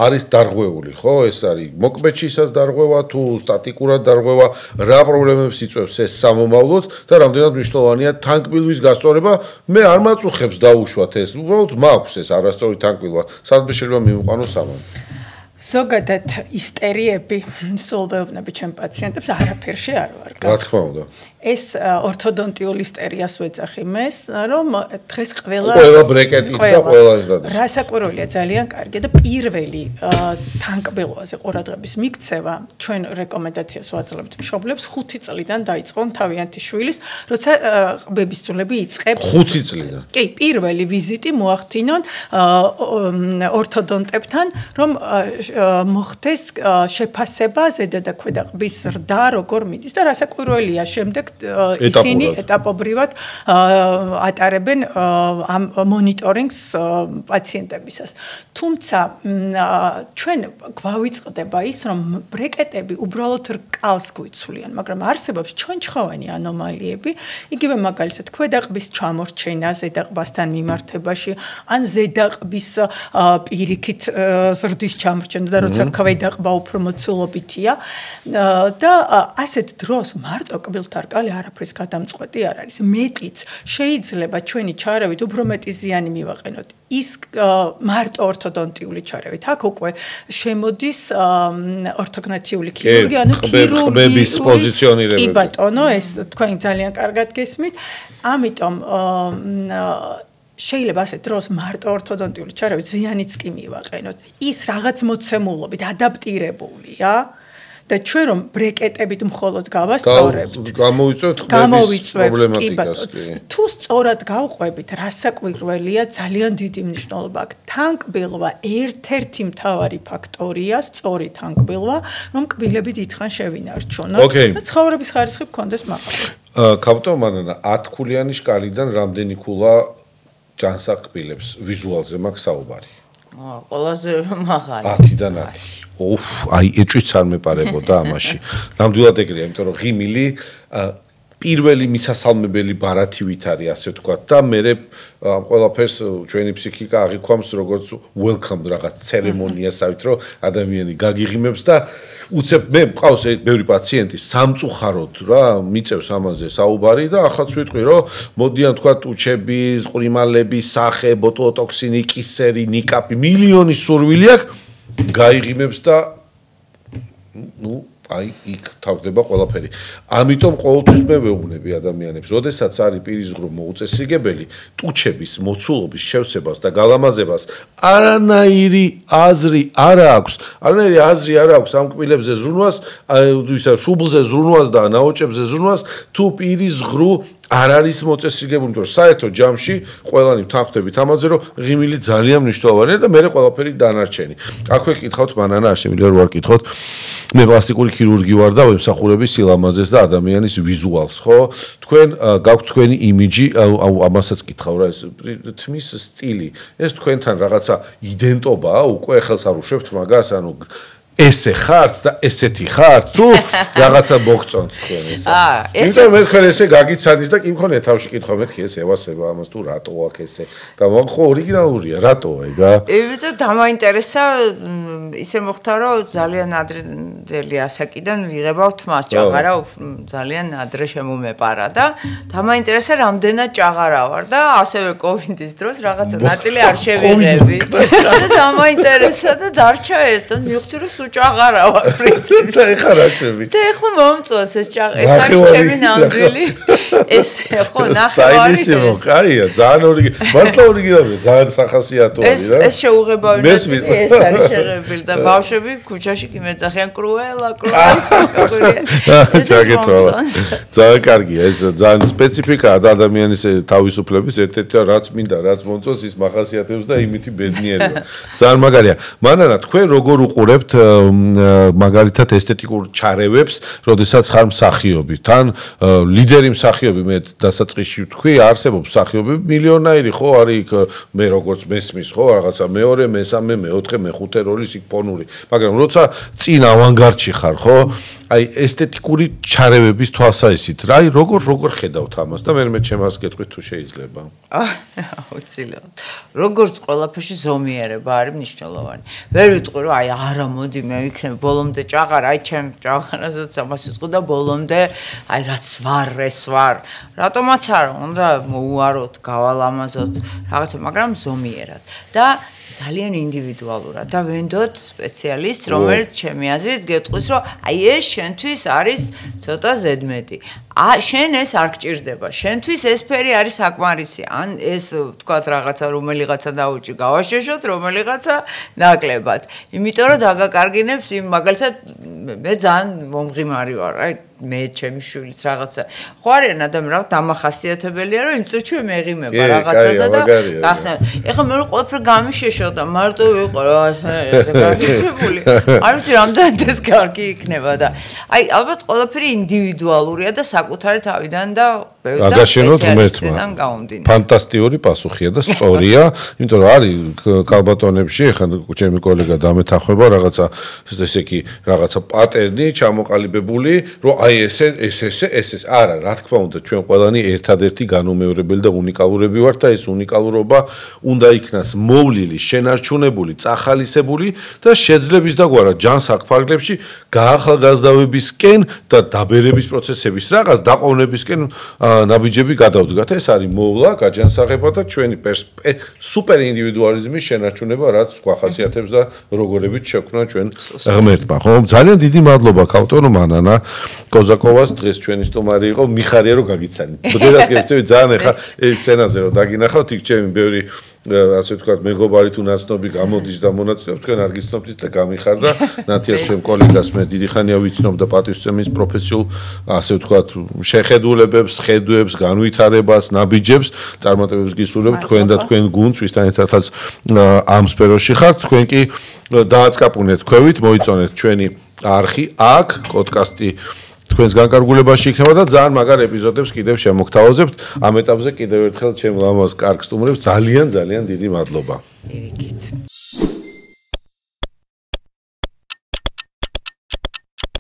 არის დარღვეული, ხო? ეს არის მოკბეჩისას დარღვევა თუ სტატიკურად დარღვევა, რა პრობლემებს იწვევს ეს სამომავლოდ და რამდენად მნიშვნელოვანია თანკბილვის გასწორება. მე არ მაწუხებს დაუშვათ ეს, უბრალოდ მაქვს ეს არასწორი თანკბილვა. სადმე შეიძლება მივყვანოს ამან. ზოგადად ისტერიები, სულბეუბნები ჩემ პაციენტებს არაფერში არ ვარ. რა თქმა უნდა. ეს ორთოდონტიულ ისტერიას ვეძახი მეს, რომ დღეს ყველა ბრეკეტით და ყველა ეს. რასაკვირველია ძალიან კარგი და პირველი თანკბილვაზე ყურადღების მიქცევა ჩვენ რეკომენდაციას ვაძლევთ მშობლებს 5 წლიდან დაიწყონ თავიანთი შვილის, როცა ყბების ძვლები იწყებს 5 წლიდან. კი, პირველი ვიზიტი მოახდინონ ორთოდონტებთან, რომ მოხდეს შეფასება ზედა და ქვედა ყბის ზრდა როგორ მიდის და რასაკვირველია შემდეგ ისინი ეტაპობრივად ატარებენ ამ მონიტორინგს პაციენტებისას. თუმცა ჩვენ გვავიწყდება ის, რომ ბრეკეტები უბრალოდ რკალს გვიცვლიან, მაგრამ არსებობს ჩონჩხოვანი ანომალიები, იგივე მაგალითად ქვედაყბის ჩამორჩენა ზედაყბასთან მიმართებაში, ან ზედაყბის პირიქით ზრდის ჩამორჩენა და როცა ქვედაყბა უფრო მოცულობითია და ასეთ დროს მარტო კბილთარკალი არაფრის გადამწყვეტი არ არის. მეტიც შეიძლება ჩვენი ჩარევით უფრო მეტი ზიანი მივაყენოთ. ის მარტო ორთოდონტიული ჩარევით. აქ უკვე შემოდის ორთოგნათიული ქირურგია, ანუ ხმების პოზიციონირება. კი ბატონო, ეს თქვენ ძალიან კარგად გესმით. ამიტომ შეიძლება ასეთ დროს მარტო ორთოდონტიული ჩარევით ზიანიც კი მივაყენოთ. ის რაღაც მოცემულობით ადაპტირებულია. და ჩვენ რომ ბრეკეტებით მხოლოდ გავასწორებთ, გამოვიწვევთ ხმების პრობლემატიკას. თუ სწორად გავყვებით, რასაკვირველია, ძალიან დიდი მნიშვნელობა აქვს. თანკბილვა ერთ-ერთი მთავარი ფაქტორია, სწორი თანკბილვა, რომ კბილები დიდხან შევინარჩუნოთ და ცხოვრების ხარისხი გქონდეს მაღალი. კაპიტო მანანა 10 ქულიანი შკალიდან რამდენი ქულა ჯანსაღ კბილებს ვიზუალზე მაქვს საუბარი? ყველაზე მაღალი. 10-დან 10. აი ეჭვიც არ მეპარებოდა ამაში. ნამდვილად ეგრეა, იმიტომ რომ ღიმილი პირველი მისასალმებელი ბარათივით არის, ასე ვთქვათ, და მე ამ ყველაფერს ჩვენი ფსიქიკა აღიქვამს როგორც welcome რაღაც ცერემონიასავით, რომ ადამიანი გაგიღიმებს და უცებ მე მყავს ბევრი პაციენტი სამწუხაროდ რა მიწევს ამაზე საუბარი და ახაც ვიტყვი რომ მოდიან თქვა უჩები, ყრიმალები, სახე, ბოტულოტოქსინი, კისერი, ნიკაპი, მილიონი სურვილი აქვს გაიღიმებს და ნუ აი იქ თავდება ყველაფერი. ამიტომ ყოველთვის მე ვეუბნები ადამიანებს, როდესაც არის პირისგრო მოუწესრიგებელი, ტუჩების მოცულობის შევსებას და გალამაზებას არანაირი აზრი არ აქვს. არანაირი აზრი არ აქვს ამ კბილებზე ზრუნვას, ისა შუბლზე ზრუნვას და ნაოჭებზე ზრუნვას, თუ პირისგრო არ არის მოწესრიგებული, იმიტომ რომ საერთო ჯამში ყველანი თანხმდებით ამაზე, რომ ღიმილი ძალიან მნიშვნელოვანია და მე ყველაფერი დანარჩენი. აქვე კითხავთ მანანა, არ შემიძლია რომ არ კითხოთ. მე პლასტიკური ქირურგი ვარ და ვემსახურები სილამაზეს და ადამიანის ვიზუალს, ხო? თქვენ გაქვთ თქვენი იმიჯი, ამასაც კითხავ რა, ეს თმის სტილი. ეს თქვენთან რაღაცა იდენტობაა, უკვე ხელს არ უშვებთ მაგას, ანუ ესე ხართ და ესეთი ხართ თუ რაღაცა მოგწონთ თქვენ ეს. იმიტომ მე თქვენ ესე გაგიცანით და კი მქონე თავში კითხვა მეთქი ეს ევასება ამას თუ რატო აქ ესე. გამოგ ხო ორიგინალურია, რატოა ეგა? ევიცე დამაინტერესა ისე მოხდა რომ ძალიან ადრინდელი ასაკიდან ვიღებავთ მას ჭაღარა ძალიან ადრე შემომეპარა და დამაინტერესა რამდენად ჭაღარა ვარ და ასევე კოვიდის დროს რაღაცა ნაწილი არ შევიღები. და დამაინტერესა და დარჩა ეს და მივხვდი რომ ჭაღარა ვარ პრინციპი. და ეხა რა შვები? და ეხლა მომწონს ეს ჭაღა, ეს არის ჩემი ნამდვილი. ეს ხო ნახევარი. კაია, ძალიან ორიგინალური. მართლა ორიგინალურია, ძალიან სახასიათოა რა. ეს შეუღებავი ნაწილი ეს არის შეღებილი და ბავშვები ქუჩაში კი მეძახიან კრუელა. ძალიან კარგია, ეს ძალიან სპეციფიკაა და ადამიანის თავისუფლების ერთ-ერთი რაც მინდა, რაც მომწონს ის მახასიათებს და იმითი ბედნიერია. ძალიან მაგარია. მანანა თქვენ როგორ უყურებთ მაგალითად ესთეტიკურ ჩარევებს, როდესაც ხარ მსახიობი. თან ლიდერი მსახიობი მე დასაწყისში ვთქვი, არსებობს მსახიობები მილიონაირი ხო არის მე როგორც მესმის ხო რაღაცა მეორე, მესამე, მეოთხე, მეხუთე როლის იქ ფონური. მაგრამ როცა წინ ავანგარდში ხარ ხო, აი ესთეტიკური ჩარევების თვალსაჩინით, რა აი როგორ ხედავთ ამას და მე ჩემას გეტყვით თუ შეიძლება. აუცილებლად. როგორც ყველაფერში ზომიერება არის მნიშვნელოვანი. ვერ ვიტყვი რომ აი არა მოდი მე ვიქნები ბოლომდე ჭაღარ, აი ჩემ ჭაღარაზეც ამას ვიტყვი და ბოლომდე აი რაც ვარ, ეს ვარ. რატომაც არა, უნდა მოუაროთ, გავალამაზოთ რაღაცა, მაგრამ ზომიერად. და ძალიან ინდივიდუალურად და ვენდოთ სპეციალისტს, რომელიც ჩემი აზრით გეტყვის, რომ აი ეს შენთვის არის ცოტა ზედმეტი. შენ ეს არ გჭირდება. შენთვის ეს ფერი არის საკმარისი. ან ეს ვთქვათ რაღაცა რომელიღაცა დაუჭი გავაშეშოთ, რომელიღაცა ნაკლებად. იმიტომ რომ დაგაკარგინებს იმ მაგალითად მე ძალიან მომღიმარი ვარ, აი მე ჩემი შვილიც რაღაცა ხო არიან ადამიანები რაღაც დამახასიათებელია რომ იმ წუთში მეღიმება რაღაცაზე და გახსნა ეხლა მე ყველაფერი გამიშეშო და მარტო ვიყო რა გაგიფებული არ ვიცი რამდენად ეს კარგი იქნება და აი ალბათ ყველაფერი ინდივიდუალურია და საკუთარი თავიდან და აგაშენოთ ღმერთმა ფანტასტიკური პასუხია და სწორია იმიტომ რომ არის კალბატონებში ეხლა ჩემი კოლეგა დამეთანხმება რაღაცა ესე იგი რაღაცა პატერნი ჩამოყალიბებული რომ აი ეს არა რა თქმა უნდა ჩვენ ყველანი ერთადერთი განუმეორებელი და უნიკალურები ვართ და ეს უნიკალურობა უნდა იქნას მოვლილი შენარჩუნებული წახალისებული და შეძლების დაგვარა ჯანსაღფარგლებში გაახალგაზრდავებისკენ და დაბერების პროცესების რაღაც დაყოვნებისკენ ნაბიჯები გადავდგათ ეს არის მოვლა გაჯანსაღება და ჩვენი სუპერ ინდივიდუალიზმის შენარჩუნება რაც გვახასიათებს და როგორებით შექმნა ჩვენ ღმერთმა ხო ძალიან დიდი მადლობა ქავტორო მანანა კოზაკოვას დღეს ჩვენი სტუმარი იყო მიხარია რომ გაგიცანი ბოდერას გეცევი ძალიან ეხა ეს სცენაზე რომ დაგინახავთ იქ ჩემი ბევრი ასე ვთქვათ მეგობარი თუ ნაცნობი გამოდის და მონაწილეობს თქვენ არ გიცნობთ და გამიხარდა ნათიას ჩემ კოლეგას მე დიდი ხანია ვიცნობ და პატივისცემის პროფესიულ ასე ვთქვათ შეხედულებებს ხედვებს განვითარებას ნაბიჯებს წარმატებებს გისურვებ თქვენ და თქვენ გუნდს ვისთან ერთადაც ამ სფეროში ხართ თქვენ კი დააწყაპუნეთ ქვევით მოიწონეთ ჩვენი არხი აქ პოდკასტი თქვენს განკარგულებაში იქნება და ძალიან მაგარ ეპიზოდებს კიდევ შემოგთავაზებთ ამ ეტაპზე კიდევ ერთხელ ჩემ ლამაზ კარგ სტუმრებს ძალიან დიდი მადლობა. Ирикит.